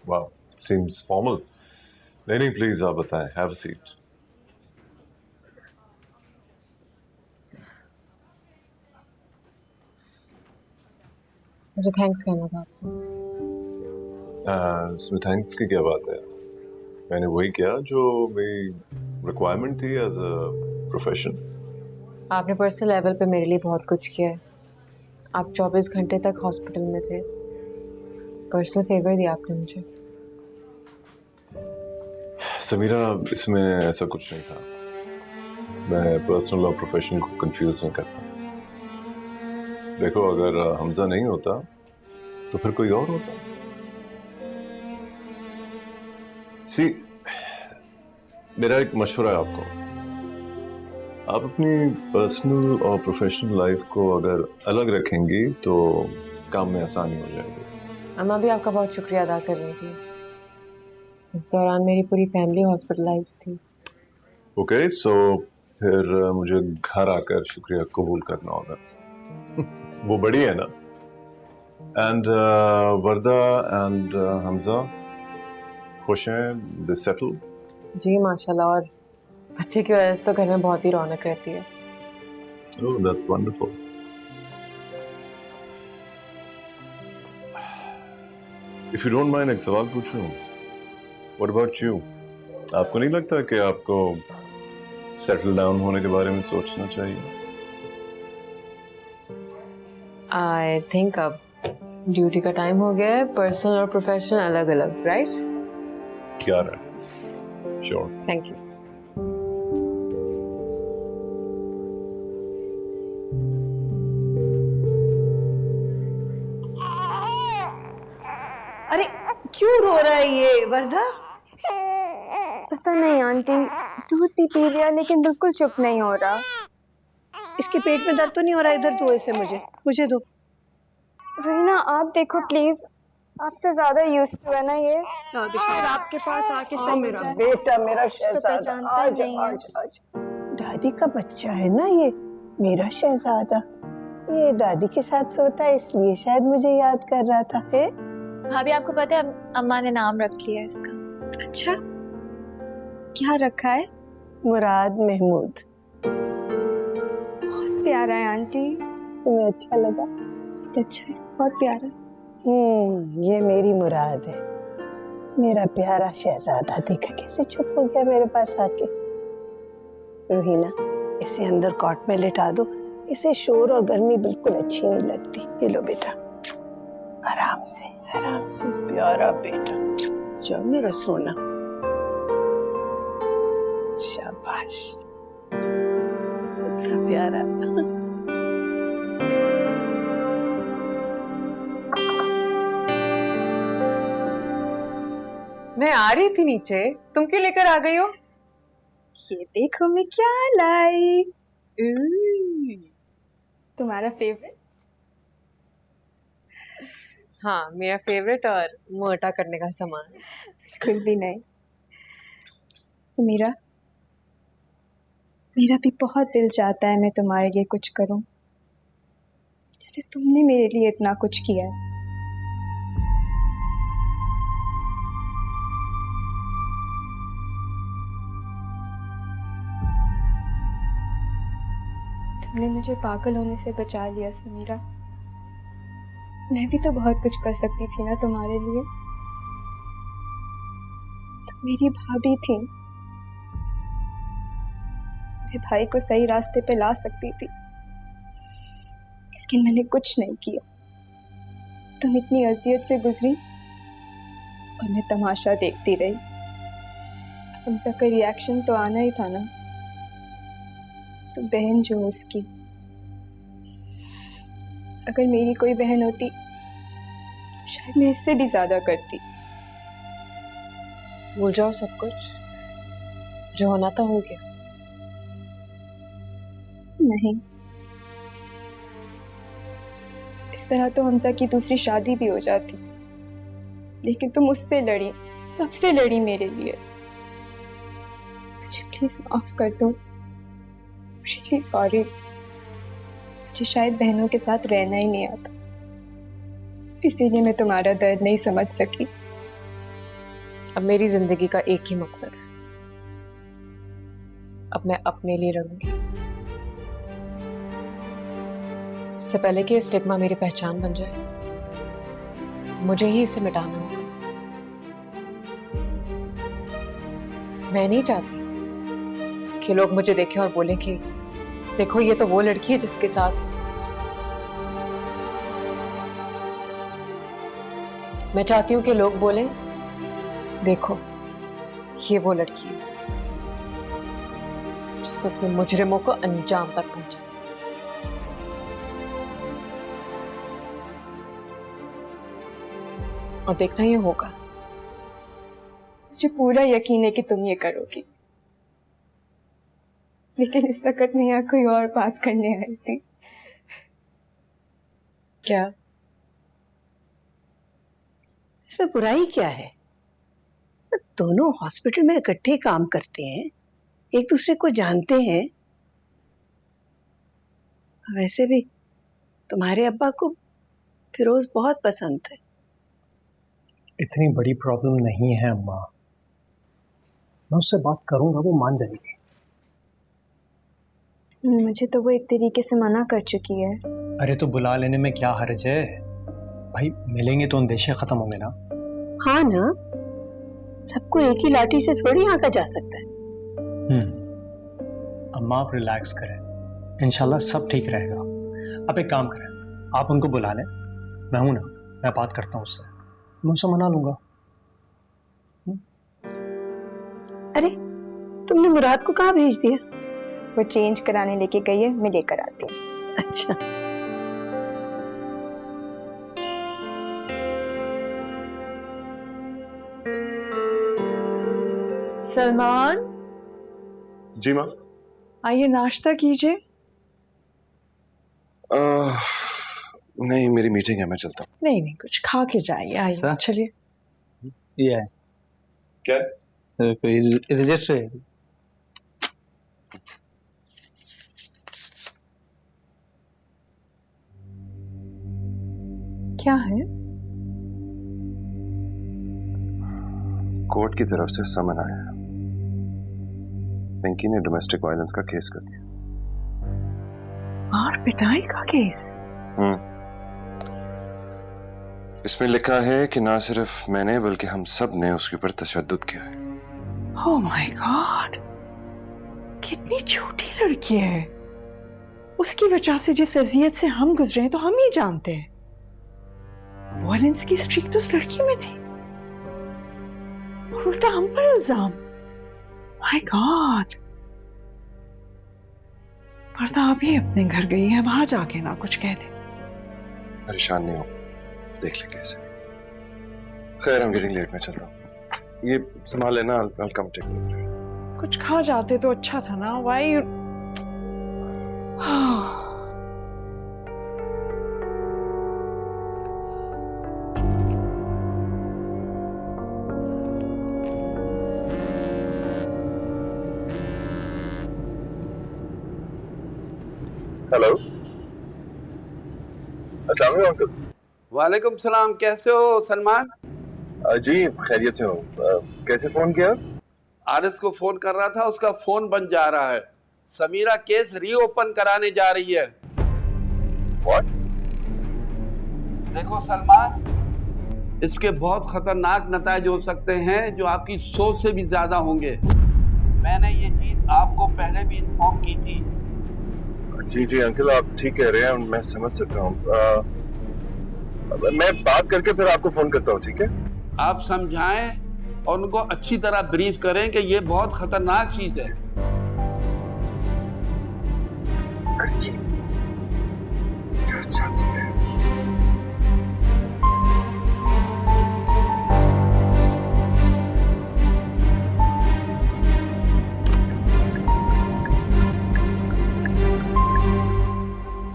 wow, seems formal. नहीं, प्लीज आप बताएं. Have a seat. मुझे थैंक्स कहना था आपको। इसमें थैंक्स की क्या बात है? मैंने वही किया जो मेरी रिक्वायरमेंट थी एज अ प्रोफेशन। आपने पर्सनल लेवल पे मेरे लिए बहुत कुछ किया है। आप 24 घंटे तक हॉस्पिटल में थे, पर्सनल फेवर दिया आपने मुझे। समीरा, इसमें ऐसा कुछ नहीं था। मैं पर्सनल और प्रोफेशन को कंफ्यूज नहीं करता। देखो, अगर हमजा नहीं होता तो फिर कोई और होता। सी, मेरा एक मशवरा है आपको। आप अपनी पर्सनल और प्रोफेशनल लाइफ को अगर अलग रखेंगी तो काम में आसानी हो जाएगी। अम्मा भी आपका बहुत शुक्रिया अदा कर रही थी। इस दौरान मेरी पूरी फैमिली हॉस्पिटलाइज थी। ओके, सो फिर मुझे घर आकर शुक्रिया कबूल करना होगा। वो बड़ी है ना। एंड वर्दा एंड हमजा खुश हैं? दे सेटल? जी माशाल्लाह, और बच्चे की वजह से तो घर में बहुत ही रौनक रहती है। Oh, that's wonderful. If you don't mind, एक सवाल पूछूं? What about you? आपको नहीं लगता कि आपको सेटल डाउन होने के बारे में सोचना चाहिए? आई थिंक अब ड्यूटी का टाइम हो गया है। पर्सनल और प्रोफेशनल अलग अलग, राइट? क्या रहा? श्योर। Thank you. अरे क्यों रो रहा है ये वर्धा? पता नहीं आंटी, दूध भी पी लिया लेकिन बिल्कुल चुप नहीं हो रहा। इसके पेट में दर्द तो नहीं हो रहा? इधर दो इसे, मुझे दो। रोहिना आप देखो प्लीज, आपसे ज्यादा यूज्ड टू है ना ये। और आपके पास आके सही मेरा बेटा, मेरा शहजादा, आज आज आज दादी का बच्चा है ना ये, मेरा शहजादा। ये दादी के साथ सोता है, इसलिए शायद मुझे याद कर रहा था। है भाभी, आपको पता है अम्मा ने नाम रख लिया है इसका। अच्छा, क्या रखा है? मुराद महमूद। बहुत प्यारा है आंटी। तुम्हें अच्छा लगा? बहुत अच्छा है, बहुत प्यारा। ये मेरी मुराद है, मेरा प्यारा शहजादा। देखा कैसे चुप हो गया मेरे पास आके। रोहिना, इसे अंदर कॉट में लिटा दो, इसे शोर और गर्मी बिल्कुल अच्छी नहीं लगती। ये लो बेटा, आराम से प्यारा बेटा। चल मेरा सोना, शाबाश, कितना प्यारा। मैं आ रही थी नीचे, तुम क्यों लेकर आ गई हो? ये देखो मैं क्या लाई। तुम्हारा फेवरेट? हाँ, मेरा फेवरेट और मोटा करने का सामान। बिल्कुल भी नहीं समीरा, मेरा भी बहुत दिल चाहता है मैं तुम्हारे लिए कुछ करूं, जैसे तुमने मेरे लिए इतना कुछ किया है। तुमने मुझे पागल होने से बचा लिया समीरा। मैं भी तो बहुत कुछ कर सकती थी ना तुम्हारे लिए। तुम मेरी भाभी थी, मेरे भाई को सही रास्ते पे ला सकती थी, लेकिन मैंने कुछ नहीं किया। तुम इतनी अजियत से गुजरी और मैं तमाशा देखती रही। हमजा का रिएक्शन तो आना ही था ना। तुम बहन जो उसकी, अगर मेरी कोई बहन होती तो शायद मैं इससे भी ज्यादा करती। भूल जाओ सब कुछ, जो होना था हो गया। नहीं, इस तरह तो हमजा की दूसरी शादी भी हो जाती, लेकिन तुम उससे लड़ी, सबसे लड़ी मेरे लिए। मुझे प्लीज माफ कर दो। Really sorry. मुझे शायद बहनों के साथ रहना ही नहीं आता, इसीलिए मैं तुम्हारा दर्द नहीं समझ सकी। अब मेरी जिंदगी का एक ही मकसद है, अब मैं अपने लिए लड़ूंगी। इससे पहले कि ये स्टिग्मा मेरी पहचान बन जाए, मुझे ही इसे मिटाना होगा। मैं नहीं चाहती कि लोग मुझे देखें और बोलें कि देखो ये तो वो लड़की है जिसके साथ मैं चाहती हूं कि लोग बोलें देखो ये वो लड़की है जिसने अपने मुजरिमों को अंजाम तक पहुंचा। और देखना ये होगा। मुझे पूरा यकीन है कि तुम ये करोगी, लेकिन इस वक्त मैं यहाँ कोई और बात करने आई थी। क्या? इसमें बुराई क्या है? दोनों हॉस्पिटल में इकट्ठे काम करते हैं, एक दूसरे को जानते हैं। वैसे भी तुम्हारे अब्बा को फिरोज बहुत पसंद है। इतनी बड़ी प्रॉब्लम नहीं है अम्मा, मैं उससे बात करूंगा, वो मान जाएगी। मुझे तो वो एक तरीके से मना कर चुकी है। अरे तो बुला लेने में क्या हर्ज है भाई, मिलेंगे तो अंदेशे खत्म होंगे ना। हाँ ना, सबको एक ही लाठी से थोड़ी आंका जा सकता है। अम्मा आप रिलैक्स करें, इंशाल्लाह सब ठीक रहेगा। आप एक काम करें, आप उनको बुला लें, मैं हूं ना, मैं बात करता हूं उससे, मैं उससे मना लूंगा। अरे तुमने मुराद को कहाँ भेज दिया? वो चेंज कराने लेके गई है, मैं लेकर आती हूँ। अच्छा, सलमान जी माँ। आइए नाश्ता कीजिए। नहीं, मेरी मीटिंग है, मैं चलता हूँ। नहीं नहीं, कुछ खा के जाइए। आइए चलिए। ये है क्या? कोई रजिस्टर है? क्या है? कोर्ट की तरफ से समन आया है। पिंकी ने डोमेस्टिक वायलेंस का केस कर दिया। मार पिटाई का केस? इसमें लिखा है कि ना सिर्फ मैंने बल्कि हम सब ने उसके ऊपर तशद्दुद किया है। ओह माय गॉड, कितनी छोटी लड़की है। उसकी वजह से जिस अजियत से हम गुजरे हैं तो हम ही जानते हैं। वायलेंस की स्ट्रीक तो उस लड़की में थी और उल्टा हम पर इल्जाम। My God. पर्दा अभी अपने घर गई है, वहां जाके ना कुछ कह दे। परेशान नहीं हो, देख लेंगे इसे। खैर, I'm getting late, मैं चलता हूँ। ये संभाल लेना, I'll come take it. कुछ खा जाते तो अच्छा था ना। वाई हेलो, अस्सलाम वालेकुम अंकल। वालेकुम सलाम, कैसे हो सलमान? जी खैरियत से हूँ। कैसे फोन किया? आरिस को फोन कर रहा था, उसका फोन बंद जा रहा है। समीरा केस रीओपन कराने जा रही है। What? देखो सलमान, इसके बहुत खतरनाक नतीजे हो सकते हैं जो आपकी सोच से भी ज्यादा होंगे। मैंने ये चीज आपको पहले भी इन्फॉर्म की थी। जी जी अंकल, आप ठीक कह रहे हैं, मैं समझ सकता हूँ। मैं बात करके फिर आपको फोन करता हूँ, ठीक है? आप समझाएं और उनको अच्छी तरह ब्रीफ करें कि ये बहुत खतरनाक चीज है। लड़की क्या चाहती है?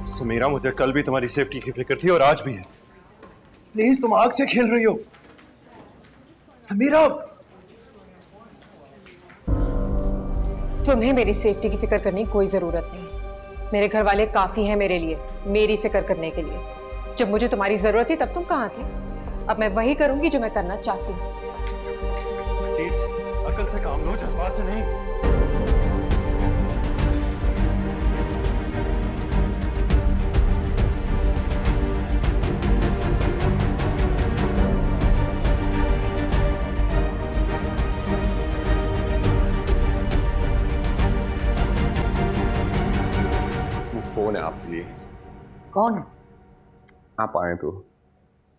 समीरा, मुझे कल भी तुम्हारी सेफ्टी की फिक्र थी और आज भी है। प्लीज, तुम आग से खेल रही हो। समीरा, तुम्हें मेरी सेफ्टी की फिक्र करने की कोई जरूरत नहीं। मेरे घर वाले काफी हैं मेरे लिए, मेरी फिक्र करने के लिए। जब मुझे तुम्हारी जरूरत थी तब तुम कहाँ थे? अब मैं वही करूंगी जो मैं करना चाहती हूँ। प्लीज अकल से काम लो, जज्बात से नहीं। आपके लिए। कौन है? आप आए तो।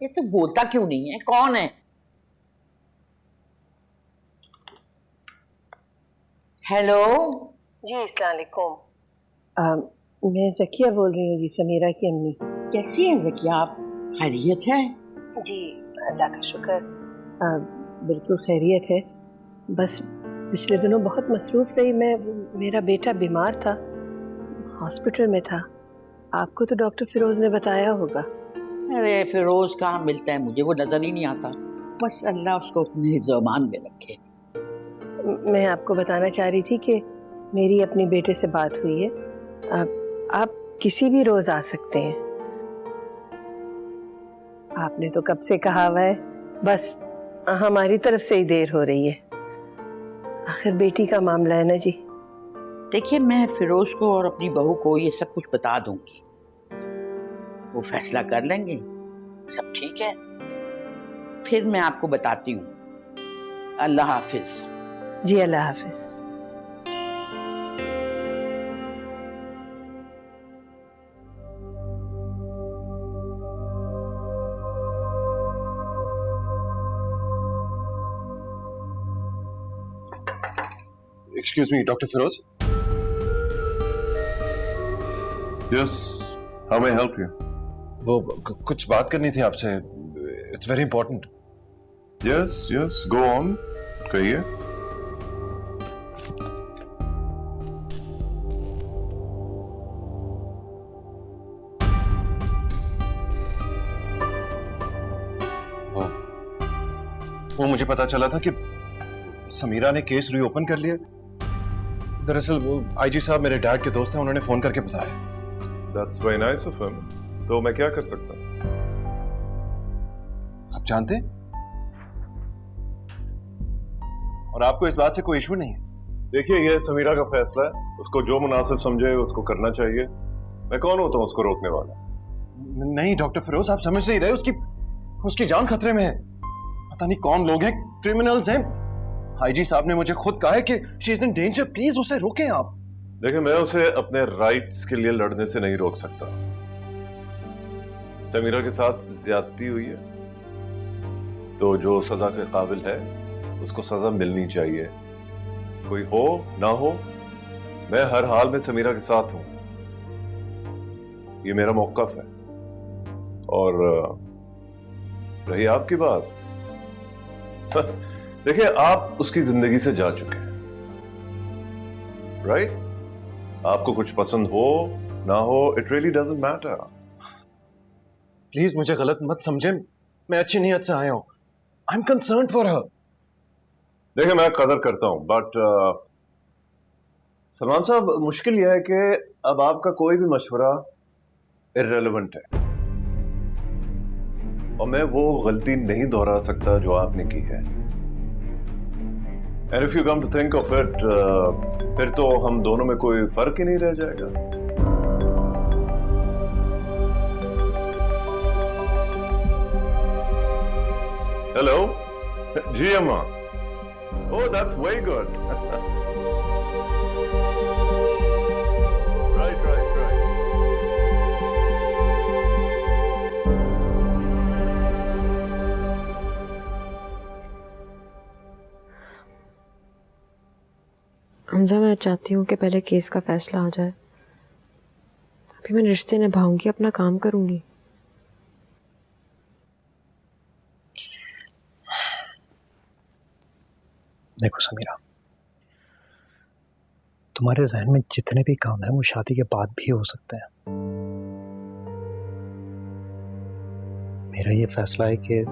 ये तो बोलता क्यों नहीं है? कौन है? हेलो जी अस्सलाम वालेकुम। मैं जकिया बोल रही हूँ जी, समीरा की अम्मी। कैसी है जकिया आप? खैरियत है? जी अल्लाह का शुक्र, बिल्कुल खैरियत है। बस पिछले दिनों बहुत मसरूफ़ रही मैं। मेरा बेटा बीमार था, हॉस्पिटल में था। आपको तो डॉक्टर फिरोज़ ने बताया होगा। अरे फिरोज कहाँ मिलता है मुझे, वो नजर ही नहीं आता। बस अल्लाह उसको अपने हिफ्ज़-ओ-अमान में रखे। मैं आपको बताना चाह रही थी कि मेरी अपने बेटे से बात हुई है। आप किसी भी रोज़ आ सकते हैं। आपने तो कब से कहा हुआ है, बस हमारी तरफ से ही देर हो रही है। आखिर बेटी का मामला है ना जी। देखिए मैं फिरोज को और अपनी बहू को ये सब कुछ बता दूंगी, वो फैसला कर लेंगे, सब ठीक है। फिर मैं आपको बताती हूँ। अल्लाह हाफिज। जी अल्लाह हाफिज। Excuse me doctor Firoz. Yes, how may I help you? वो कुछ बात करनी थी आपसे, it's very important. Yes yes, go on, कहिए। वो मुझे पता चला था कि समीरा ने केस रीओपन कर लिया। दरअसल वो आईजी साहब मेरे डैड के दोस्त हैं, उन्होंने फोन करके बताया। That's very nice of him. तो मैं क्या कर सकता हूँ? आप जानते हैं, और आपको इस बात से कोई इशू नहीं है। देखिए ये समीरा का फैसला है, उसको जो मुनासिब समझे उसको करना चाहिए। मैं कौन होता हूँ उसको रोकने वाला? नहीं डॉक्टर फिरोज, आप समझ नहीं रहे, उसकी जान खतरे में है। पता नहीं कौन लोग हैं, क्रिमिनल्स हैं। आईजी साहब ने मुझे खुद कहा है कि she is in danger, please उसे रोकें आप। देखिए मैं उसे अपने राइट्स के लिए लड़ने से नहीं रोक सकता। समीरा के साथ ज्यादती हुई है तो जो सजा के काबिल है उसको सजा मिलनी चाहिए, कोई हो ना हो। मैं हर हाल में समीरा के साथ हूं, ये मेरा मौक़िफ़ है। और रही आपकी बात, देखिए आप उसकी जिंदगी से जा चुके हैं, राइट? आपको कुछ पसंद हो ना हो, it really doesn't matter. Please मुझे गलत मत समझे, मैं अच्छी नीयत से आया हूं। I am concerned for her. देखिए मैं कदर करता हूं, बट सलमान साहब मुश्किल यह है कि अब आपका कोई भी मशवरा इर्रेलेवेंट है और मैं वो गलती नहीं दोहरा सकता जो आपने की है। And if you come to think of it, फिर तो हम दोनों में कोई फर्क ही नहीं रह जाएगा। हेलो जी अम्मा। Oh, that's way good. Right. Hamza, मैं चाहती हूँ कि पहले केस का फैसला आ जाए, अभी मैं रिश्ते निभाऊंगी, अपना काम करूंगी। देखो समीरा, तुम्हारे जहन में जितने भी काम है वो शादी के बाद भी हो सकते हैं। मेरा ये फैसला है कि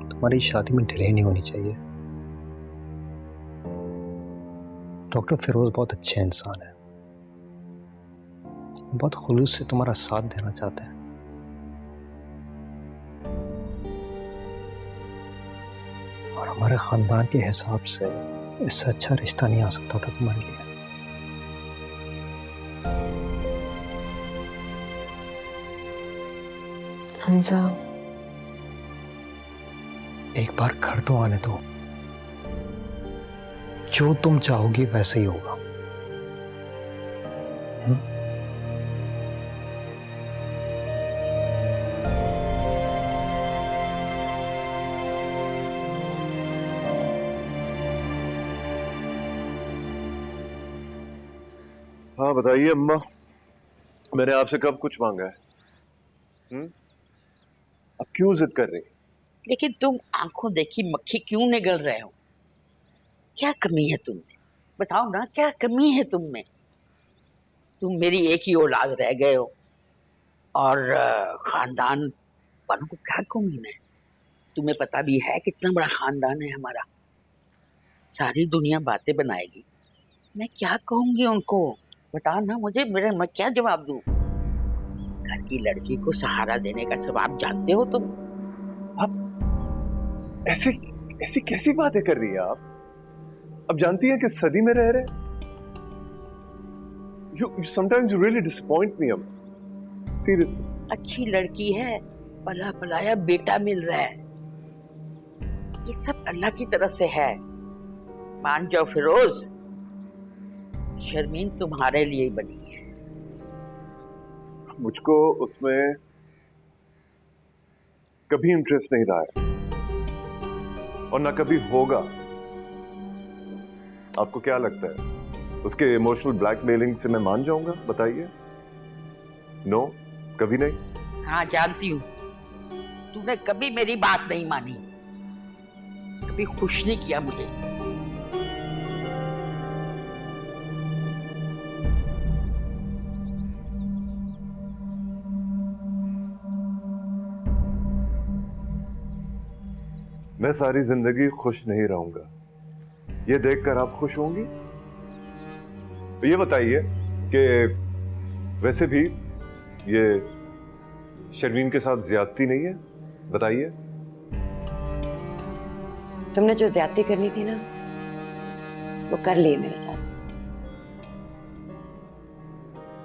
तुम्हारी शादी में डिले नहीं होनी चाहिए। डॉक्टर फिरोज बहुत अच्छे इंसान है, बहुत खुलूस से तुम्हारा साथ देना चाहते हैं। और हमारे खानदान के हिसाब से इससे अच्छा रिश्ता नहीं आ सकता था तुम्हारे लिए। हमजा, एक बार घर तो आने दो, जो तुम चाहोगी वैसे ही होगा। हाँ बताइए अम्मा, मैंने आपसे कब कुछ मांगा है? अब क्यों जिद कर रही? लेकिन तुम आंखों देखी मक्खी क्यों निगल रहे हो? क्या कमी है तुम में? बताओ ना, क्या कमी है तुम में? तुम मेरी एक ही औलाद रह गए हो और खानदान वालों को क्या कहूंगी मैं? तुम्हें पता भी है कितना बड़ा खानदान है हमारा। सारी दुनिया बातें बनाएगी, मैं क्या कहूंगी उनको? बता ना मुझे, मैं क्या जवाब दूं? घर की लड़की को सहारा देने का सबब जानते हो तुम? आप ऐसी ऐसी कैसी बातें कर रही हैं आप? अब जानती हैं कि सदी में रह रहे। You sometimes you really disappoint me, अम्मा। Seriously। अच्छी लड़की है, पला पलाया बेटा मिल रहा है, ये सब अल्लाह की तरफ से है। मान जाओ फिरोज, शर्मीन तुम्हारे लिए ही बनी है। मुझको उसमें कभी इंटरेस्ट नहीं रहा है और ना कभी होगा। आपको क्या लगता है उसके इमोशनल ब्लैकमेलिंग से मैं मान जाऊंगा? बताइए। नो, कभी नहीं। हाँ जानती हूँ, तूने कभी मेरी बात नहीं मानी, कभी खुश नहीं किया मुझे। मैं सारी जिंदगी खुश नहीं रहूंगा, ये देखकर आप खुश होंगी? तो ये बताइए कि वैसे भी ये शर्मीन के साथ ज्यादती नहीं है? बताइए। तुमने जो ज्यादती करनी थी ना, वो कर ली मेरे साथ,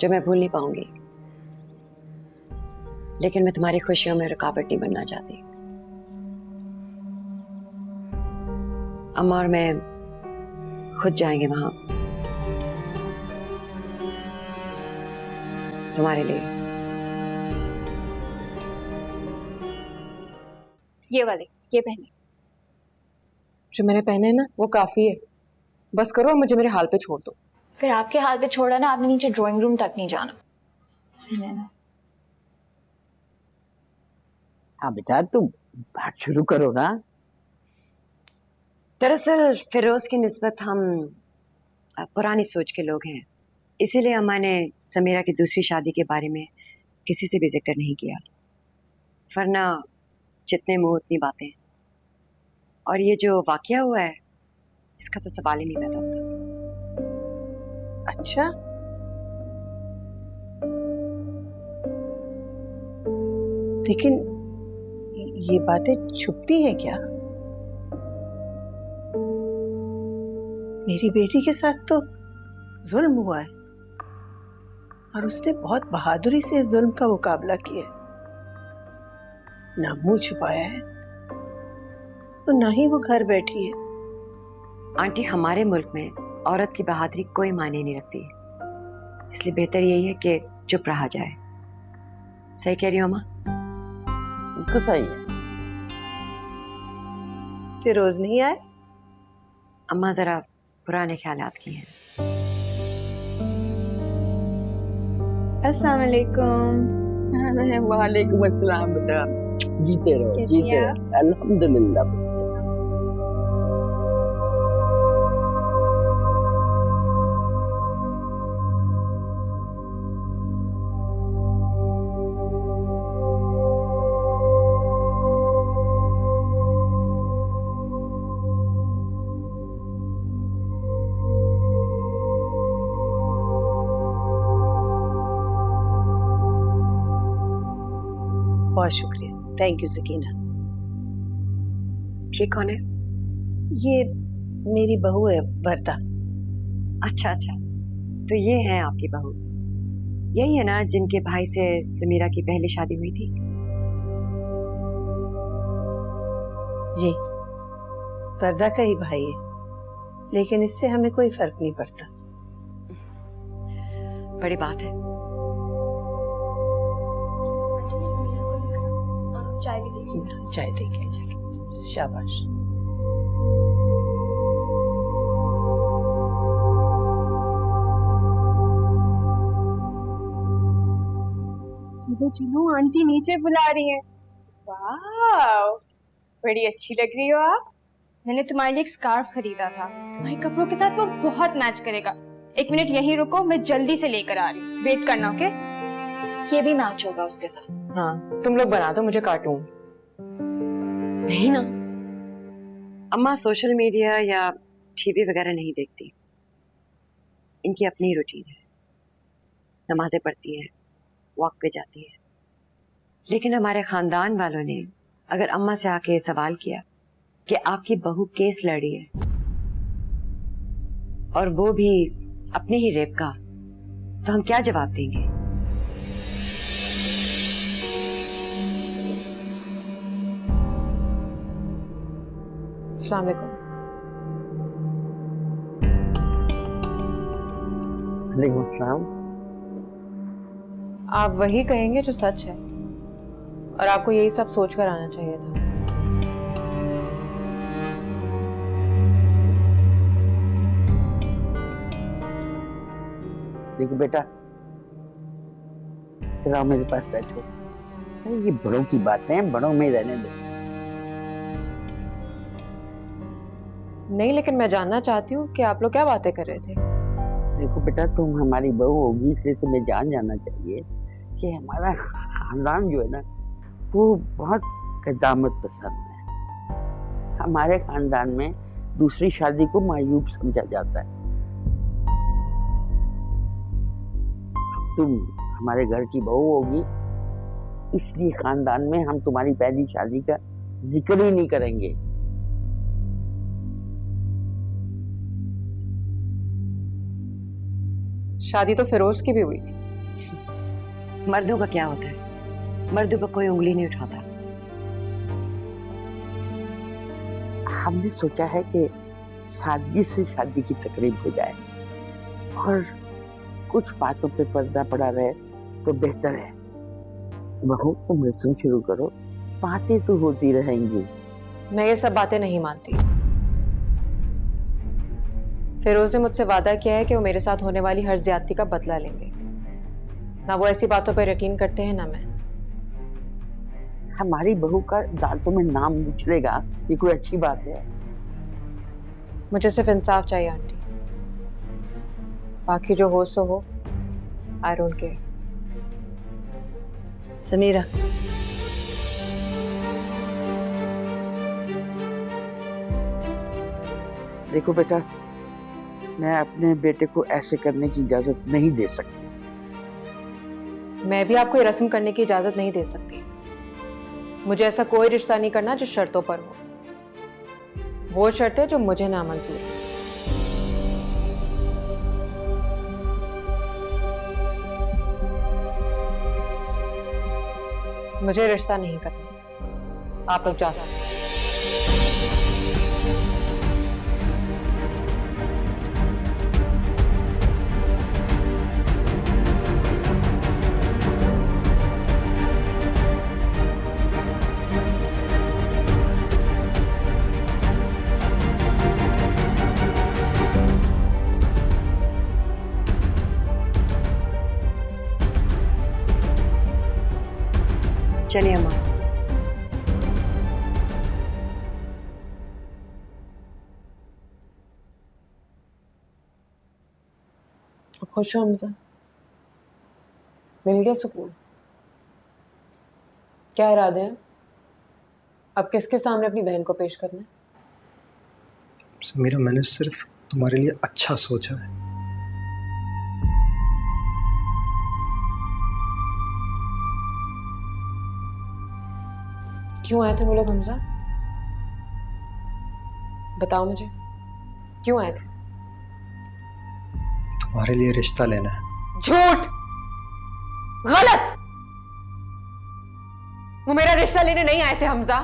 जो मैं भूल नहीं पाऊंगी। लेकिन मैं तुम्हारी खुशियों में रुकावट नहीं बनना चाहती। अम्मा और मैं खुद जाएंगे वहां तुम्हारे लिए। ये वाले, ये पहने। जो मैंने पहने हैं ना वो काफी है, बस करो और मुझे मेरे हाल पे छोड़ दो। अगर आपके हाथ पे छोड़ा ना, आपने नीचे ड्राइंग रूम तक नहीं जाना। हाँ बेटा, तुम बात शुरू करो ना। दरअसल फिरोज की निस्बत हम पुरानी सोच के लोग हैं, इसीलिए अम्मा ने समीरा की दूसरी शादी के बारे में किसी से भी जिक्र नहीं किया। वरना जितने मुंह उतनी बातें। और ये जो वाकया हुआ है, इसका तो सवाल ही नहीं पैदा होता। अच्छा, लेकिन ये बातें छुपती हैं क्या? मेरी बेटी के साथ तो जुल्म हुआ है और उसने बहुत बहादुरी से इस जुल्म का मुकाबला किया है। ना मुंह छुपाया है और ना ही वो घर बैठी है। आंटी, हमारे मुल्क में औरत की बहादुरी कोई मायने नहीं रखती, इसलिए बेहतर यही है कि चुप रहा जाए। सही कह रही हो अम्मा? तो सही है। फिरोज नहीं आए? अम्मा जरा पुराने ख्यालात की हैं। अस्सलाम वालेकुम। वालेकुम अस्सलाम बेटा, जीते रहो, कैसी जीते हैं रहो। अल्हम्दुलिल्लाह। बहुत शुक्रिया, थैंक यू सकीना। ये कौन है? ये मेरी बहू है वर्दा। अच्छा अच्छा, तो ये है आपकी बहू? यही है ना जिनके भाई से समीरा की पहली शादी हुई थी? जी, वर्दा का ही भाई है, लेकिन इससे हमें कोई फर्क नहीं पड़ता। बड़ी बात है। चाय भी देखिए। चाय देखिए जाके। शाबाश। चलो चलो, आंटी नीचे बुला रही हैं। वाह, बड़ी अच्छी लग रही हो आप। मैंने तुम्हारे लिए एक स्कार्फ खरीदा था, तुम्हारे कपड़ों के साथ वो बहुत मैच करेगा। 1 मिनट यहीं रुको, मैं जल्दी से लेकर आ रही हूँ, वेट करना। ओके, ये भी मैच होगा उसके साथ। हाँ, तुम लोग बना दो मुझे कार्टून। नहीं ना अम्मा सोशल मीडिया या टीवी वगैरह नहीं देखती, इनकी अपनी रूटीन है। नमाजें पढ़ती हैं, वॉक पे जाती है। लेकिन हमारे खानदान वालों ने अगर अम्मा से आके सवाल किया कि आपकी बहू केस लड़ी है और वो भी अपने ही रेप का, तो हम क्या जवाब देंगे? अस्सलाम वालेकुम। वालेकुम अस्सलाम। आप वही कहेंगे जो सच है, और आपको यही सब सोचकर आना चाहिए था। देखो बेटा, चलो मेरे पास बैठो। ये बड़ों की बातें हैं, बड़ों में रहने दो। नहीं, लेकिन मैं जानना चाहती हूँ कि आप लोग क्या बातें कर रहे थे। देखो बेटा, तुम हमारी बहू होगी, इसलिए तुम्हें जानना चाहिए कि हमारा खानदान जो है ना, वो बहुत कदामत पसंद है। हमारे खानदान में दूसरी शादी को मायूब समझा जाता है। तुम हमारे घर की बहू होगी, इसलिए खानदान में हम तुम्हारी पहली शादी का जिक्र ही नहीं करेंगे। शादी तो फिरोज की भी हुई थी। मर्दों का क्या होता है, मर्दों पर कोई उंगली नहीं उठाता। हमने सोचा है कि सादगी से शादी की तकरीब हो जाए और कुछ बातों पे पर्दा पड़ा रहे तो बेहतर है। बहू, तुम रस्म शुरू करो, बातें तो होती रहेंगी। मैं ये सब बातें नहीं मानती। फिरोज ने मुझसे वादा किया है कि वो मेरे साथ होने वाली हर ज्यादती का बदला लेंगे। ना वो ऐसी बातों पर यकीन करते हैं ना मैं। हमारी बहू का अदालतों में नाम उछलेगा, ये कोई अच्छी बात है? मुझे सिर्फ इंसाफ चाहिए आंटी, बाकी जो हो सो हो। I don't care. समीरा, देखो बेटा, मैं अपने बेटे को ऐसे करने की इजाजत नहीं दे सकती। मैं भी आपको ये रस्म करने की इजाजत नहीं दे सकती। मुझे ऐसा कोई रिश्ता नहीं करना जो शर्तों पर हो। वो शर्तें जो मुझे नामंजूर है। मुझे रिश्ता नहीं करना। आप लोग जा सकते हैं। चलिए अम्मा। खुश हो हमजा? मिल गया सुकून? क्या इरादे हैं? अब किसके सामने अपनी बहन को पेश करना है? समीरा, मैंने सिर्फ तुम्हारे लिए अच्छा सोचा है। क्यों आए थे वो लोग हमजा? बताओ मुझे, क्यों आए थे? तुम्हारे लिए रिश्ता लेना है। झूठ, गलत। वो मेरा रिश्ता लेने नहीं आए थे हमजा।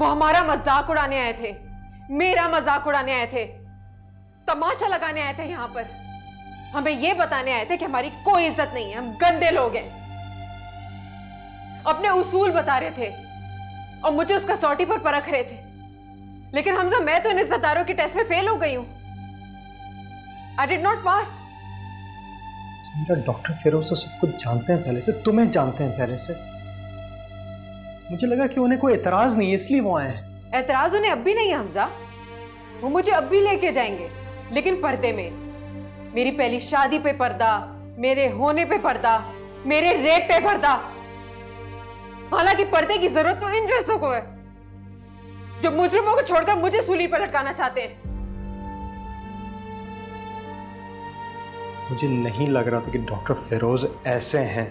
वो हमारा मजाक उड़ाने आए थे, मेरा मजाक उड़ाने आए थे, तमाशा लगाने आए थे। यहां पर हमें यह बताने आए थे कि हमारी कोई इज्जत नहीं है, हम गंदे लोग हैं। अपने उसूल बता रहे थे और मुझे उसका सौटी पर परख रहे थे। लेकिन हमजा, मैं तो इन इज्जतदारों के टेस्ट में फेल हो गई हूं। I did not pass. Sameera, doctor Firoz तो सब कुछ जानते हैं पहले से, तुम्हें जानते हैं पहले से। मुझे लगा कि उन्हें कोई एतराज नहीं है इसलिए वो आए हैं। एतराज उन्हें अब भी नहीं है हमजा, वो मुझे अब भी लेके जाएंगे, लेकिन पर्दे में। मेरी पहली शादी पे पर्दा, मेरे होने पे पर्दा, मेरे रेप पे पर्दा। हालांकि पर्दे की जरूरत तो इन जैसों को है जो मुजरिमों को छोड़कर मुझे सूली पर लटकाना चाहते हैं। मुझे नहीं लग रहा था कि डॉक्टर फिरोज ऐसे हैं।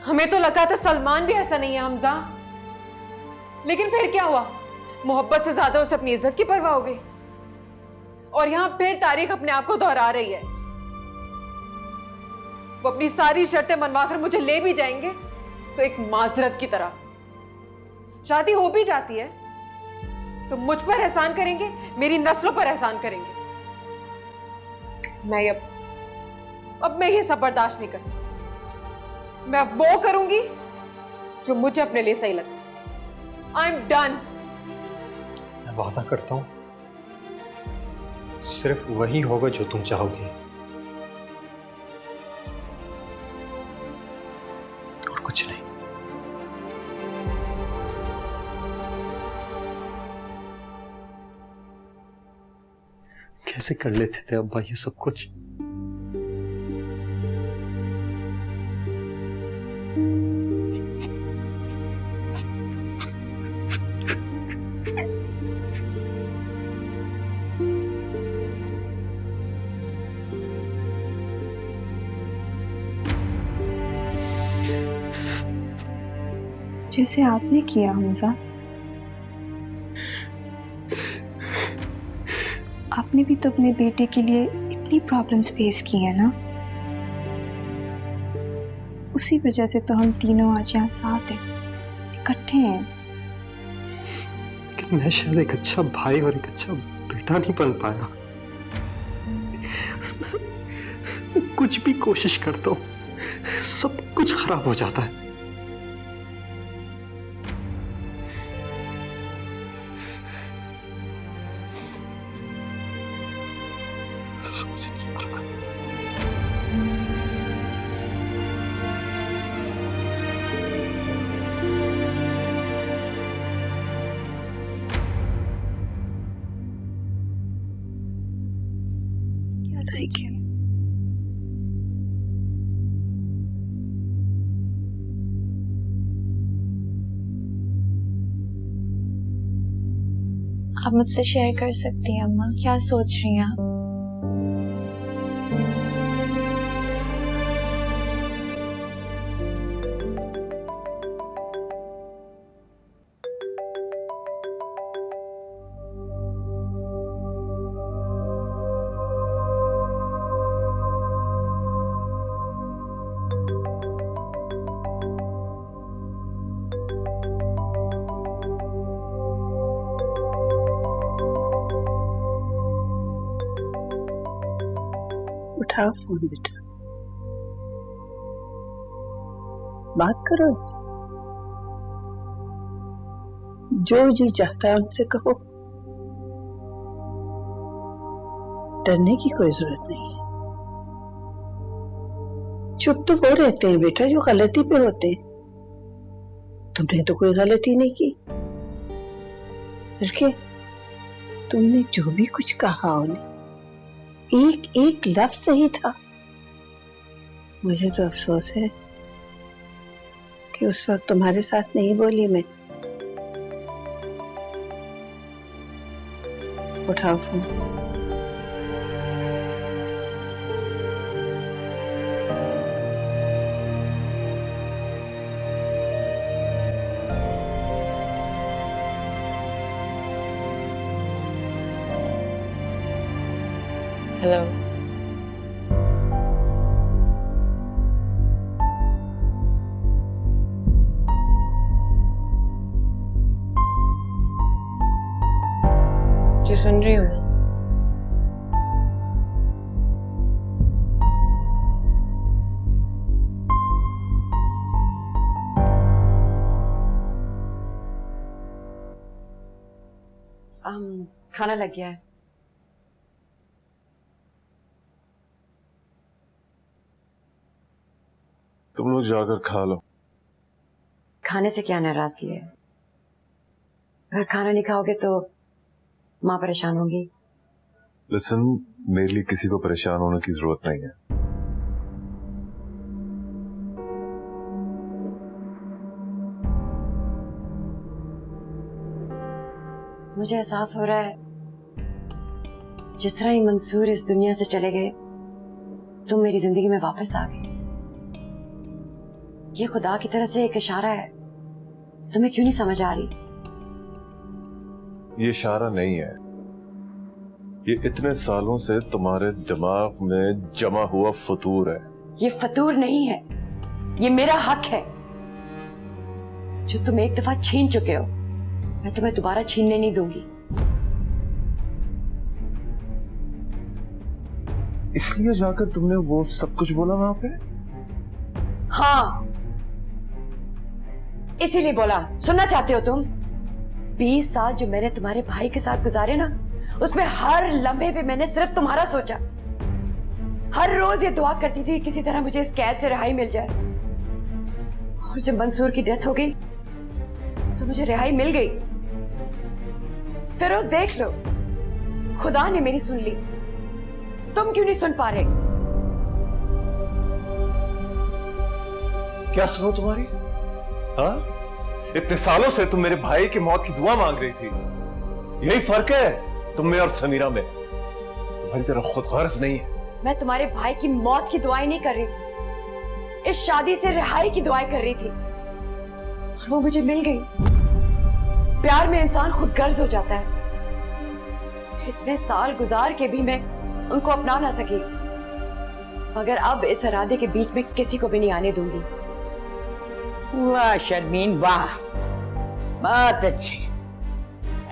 हमें तो लगा था सलमान भी ऐसा नहीं है हमजा, लेकिन फिर क्या हुआ? मोहब्बत से ज्यादा उसे अपनी इज्जत की परवाह हो गई, और यहां फिर तारीख अपने आप को दोहरा रही है। वो अपनी सारी शर्तें मनवाकर मुझे ले भी जाएंगे तो एक माजरत की तरह। शादी हो भी जाती है तो मुझ पर एहसान करेंगे, मेरी नस्लों पर एहसान करेंगे। मैं अब मैं ये सब बर्दाश्त नहीं कर सकती। मैं अब वो करूंगी जो मुझे अपने लिए सही लगता है। I am done. मैं वादा करता हूं सिर्फ वही होगा जो तुम चाहोगी, और कुछ नहीं। कैसे कर लेते थे अब्बा ये सब कुछ? जैसे आपने किया हमजा, आपने भी तो अपने बेटे के लिए इतनी प्रॉब्लम्स फेस की है ना। उसी वजह से तो हम तीनों आज यहाँ साथ हैं, इकट्ठे हैं। कि मैं शायद एक अच्छा भाई और एक अच्छा बेटा नहीं बन पाया। कुछ भी कोशिश करता हूं सब कुछ खराब हो जाता है। समझ नहीं आ रहा। क्या सही है? आप मुझसे शेयर कर सकती हैं अम्मा, क्या सोच रही हैं आप? उठाओ फोन बेटा, बात करो उनसे, जो जी चाहता है उनसे कहो। डरने की कोई जरूरत नहीं है। चुप तो वो रहते हैं बेटा जो गलती पे होते हैं। तुमने तो कोई गलती नहीं की, फिर क्या? तुमने जो भी कुछ कहा उन्हें, एक एक लफ्ज सही था। मुझे तो अफसोस है कि उस वक्त तुम्हारे साथ नहीं बोली मैं। उठाओ फोन। हेलो। जी सुन रही हूँ। खाना लग गया है। तुम लोग जाकर खा लो। खाने से क्या नाराजगी है? अगर खाना नहीं खाओगे तो माँ परेशान होगी। लिसन, मेरे लिए किसी को परेशान होने की जरूरत नहीं है। मुझे एहसास हो रहा है जिस तरह ही मंसूर इस दुनिया से चले गए, तुम मेरी जिंदगी में वापस आ गए। ये खुदा की तरफ से एक इशारा है, तुम्हें क्यों नहीं समझ आ रही? ये इशारा नहीं है, ये इतने सालों से तुम्हारे दिमाग में जमा हुआ फतूर है। ये फतूर नहीं है, ये मेरा हक है जो तुम एक दफा छीन चुके हो। मैं तुम्हें दोबारा छीनने नहीं दूंगी। इसलिए जाकर तुमने वो सब कुछ बोला वहां पे? हाँ, इसीलिए बोला। सुनना चाहते हो तुम? 20 साल जो मैंने तुम्हारे भाई के साथ गुजारे ना, उसमें हर लम्हे पे मैंने सिर्फ तुम्हारा सोचा। हर रोज ये दुआ करती थी किसी तरह मुझे इस कैद से रिहाई मिल जाए। और जब मंसूर की डेथ हो गई तो मुझे रिहाई मिल गई। फिरोज देख लो, खुदा ने मेरी सुन ली, तुम क्यों नहीं सुन पा रहे? क्या सुनो तुम्हारी? हाँ, इतने सालों से तुम मेरे भाई की मौत की दुआ मांग रही थी। यही फर्क है तुम में और समीरा में। तुम्हारी तरह खुद गर्ज नहीं है। मैं तुम्हारे भाई की मौत की दुआएं नहीं कर रही थी, इस शादी से रिहाई की दुआएं कर रही थी, और वो मुझे मिल गई। प्यार में इंसान खुद गर्ज हो जाता है। इतने साल गुजार के भी मैं उनको अपना ना सकी, मगर अब इस इरादे के बीच में किसी को भी नहीं आने दूंगी। वाह शर्मीन, वाह, बहुत अच्छे।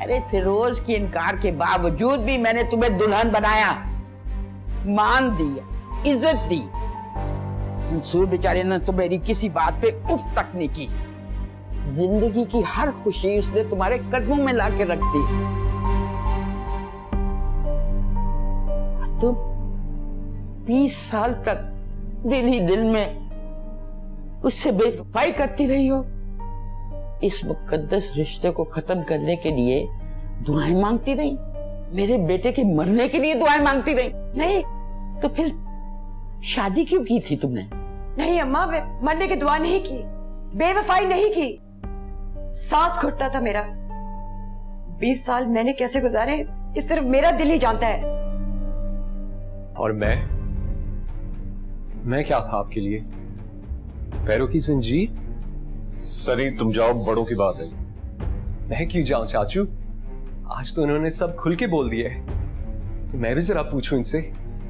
अरे फिरोज के इनकार के बावजूद भी मैंने तुम्हें दुल्हन बनाया, मान दिया, इज्जत दी। मंसूर बेचारे ने तो मेरी किसी बात पे उफ तक नहीं की। जिंदगी की हर खुशी उसने तुम्हारे कदमों में लाके रख दी। तुम 20 साल तक दिल ही दिल में उससे बेवफाई करती रही हो। इस मुकद्दस रिश्ते को खत्म करने के लिए दुआएं मांगती रही, मेरे बेटे के मरने के लिए दुआएं मांगती रही। नहीं तो फिर शादी क्यों की थी तुमने? नहीं अम्मा, मरने की दुआ नहीं की, बेवफाई नहीं की। सांस घुटता था मेरा। 20 साल मैंने कैसे गुजारे ये सिर्फ मेरा दिल ही जानता है। और मैं क्या था आपके लिए? पैरों की जंजीर? सनी, तुम जाओ, बड़ों की बात है। मैं क्यों जाऊं चाचू? आज तो उन्होंने सब खुल के बोल दिया है, तो मैं भी जरा पूछूं इनसे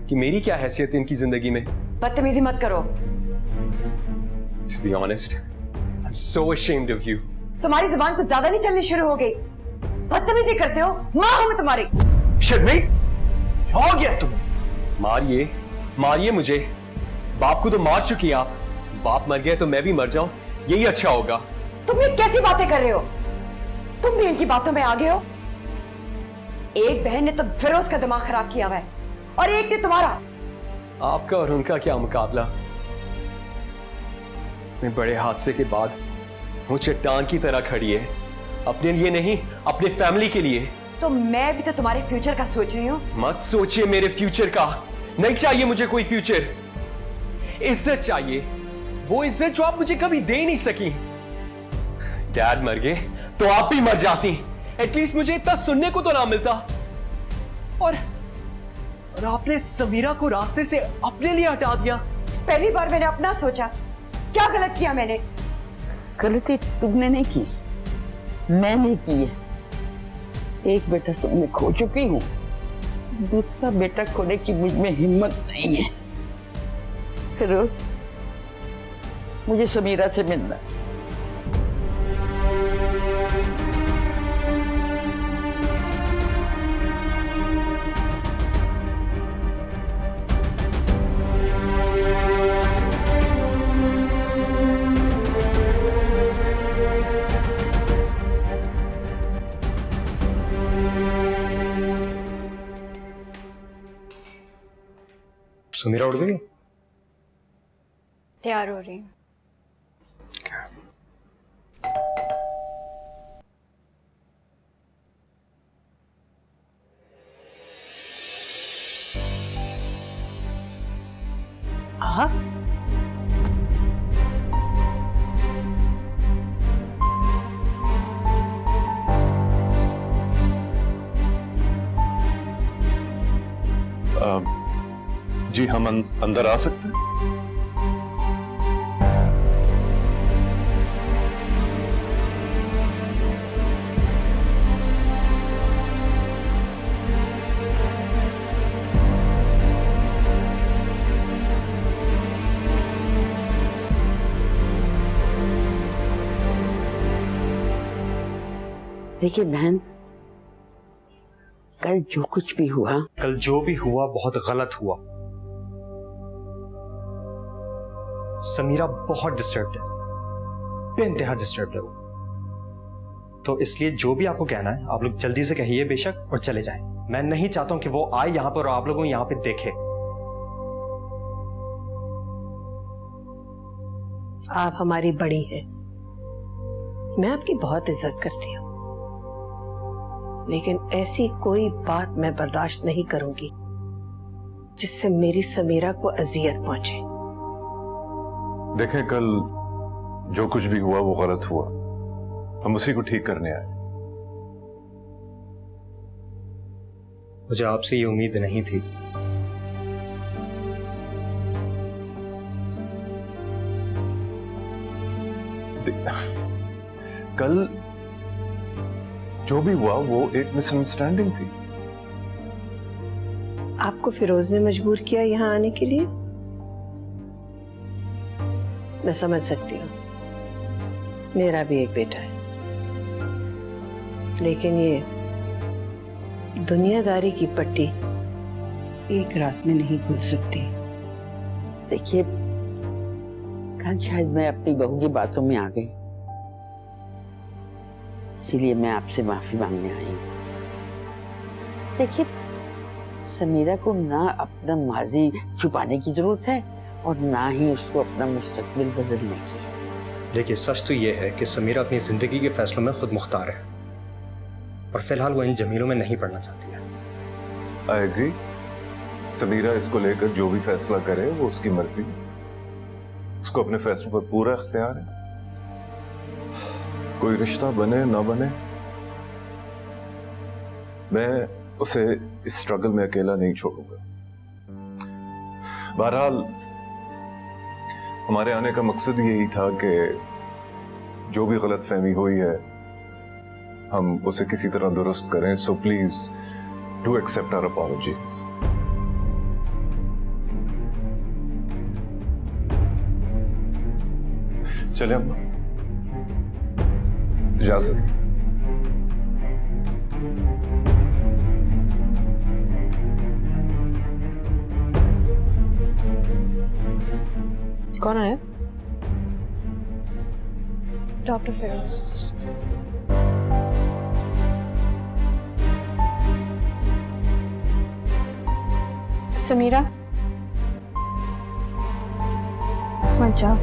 कि मेरी क्या हैसियत है इनकी जिंदगी में। बदतमीजी मत करो। To be honest, I'm so ashamed of you. तुम्हारी जुबान कुछ ज्यादा नहीं चलनी शुरू हो गई? बदतमीजी करते हो, माँ हूं मैं तुम्हारी। शर्मी, क्या हो गया तुम्हें? मारिए, मारिए मुझे। बाप को तो मार चुकी आप। बाप मर गया तो मैं भी मर जाऊं, यही अच्छा होगा। तुम ये कैसी बातें कर रहे हो? तुम भी इनकी बातों में आ गए हो। एक बहन ने तो फिरोज का दिमाग खराब किया हुआ है और एक ने तुम्हारा। आपका और उनका क्या मुकाबला? मैं बड़े हादसे के बाद वो चट्टान की तरह खड़ी है, अपने लिए नहीं, अपने फैमिली के लिए। तो मैं भी तो तुम्हारे फ्यूचर का सोच रही हूँ। मत सोचिए मेरे फ्यूचर का। नहीं चाहिए मुझे कोई फ्यूचर। इज्जत चाहिए, वो इज्जत जो आप मुझे कभी दे नहीं सकी। डैड मर गए तो आप भी मर जाती, एटलीस्ट मुझे इतना सुनने को तो ना मिलता। और आपने समीरा को रास्ते से अपने लिए हटा दिया। पहली बार मैंने अपना सोचा। क्या गलत किया मैंने? गलती तुमने नहीं की, मैंने की है। एक बेटा तो मैं खो चुकी हूँ, दूसरा बेटा खोने की मुझ में हिम्मत नहीं है। फिर मुझे समीरा से मिलना। समीरा उठ गई? तैयार हो रही हूँ। जी हम अंदर आ सकते हैं? देखिए बहन, कल जो कुछ भी हुआ, कल जो भी हुआ बहुत गलत हुआ। समीरा बहुत डिस्टर्ब्ड है, बेइंतहा डिस्टर्ब्ड है वो। तो इसलिए जो भी आपको कहना है आप लोग जल्दी से कहिए बेशक और चले जाएं। मैं नहीं चाहता हूं कि वो आए यहां पर और आप लोगों को यहां पे देखे। आप हमारी बड़ी हैं, मैं आपकी बहुत इज्जत करती हूँ, लेकिन ऐसी कोई बात मैं बर्दाश्त नहीं करूंगी जिससे मेरी समीरा को अजियत पहुंचे। देखें, कल जो कुछ भी हुआ वो गलत हुआ, हम उसी को ठीक करने आए। मुझे आपसे ये उम्मीद नहीं थी। कल जो भी हुआ वो एक मिसअंडरस्टैंडिंग थी। आपको फिरोज ने मजबूर किया यहाँ आने के लिए? मैं समझ सकती हूँ, मेरा भी एक बेटा है, लेकिन ये दुनियादारी की पट्टी एक रात में नहीं खुल सकती। देखिए कल शायद मैं अपनी बहू की बातों में आ गई, इसीलिए मैं आपसे माफी मांगने आई हूँ। देखिए समीरा को ना अपना माजी छुपाने की जरूरत है और ना ही उसको अपना मुस्तकबिल बदलने की। देखिए सच तो ये है कि समीरा अपनी जिंदगी के फैसलों में खुद मुख्तार है और फिलहाल वो इन जमीलों में नहीं पड़ना चाहती है। I agree. समीरा इसको लेकर जो भी फैसला करे वो उसकी मर्जी, उसको अपने फैसलों पर पूरा इख्तियार है। कोई रिश्ता बने ना बने, मैं उसे इस स्ट्रगल में अकेला नहीं छोड़ूंगा। बहरहाल हमारे आने का मकसद यही था कि जो भी गलतफहमी हुई है हम उसे किसी तरह दुरुस्त करें। So please do accept our apologies. चलिए अम्मा, इजाजत। कौन आया? डॉक्टर फिरोज। समीरा मत जाओ।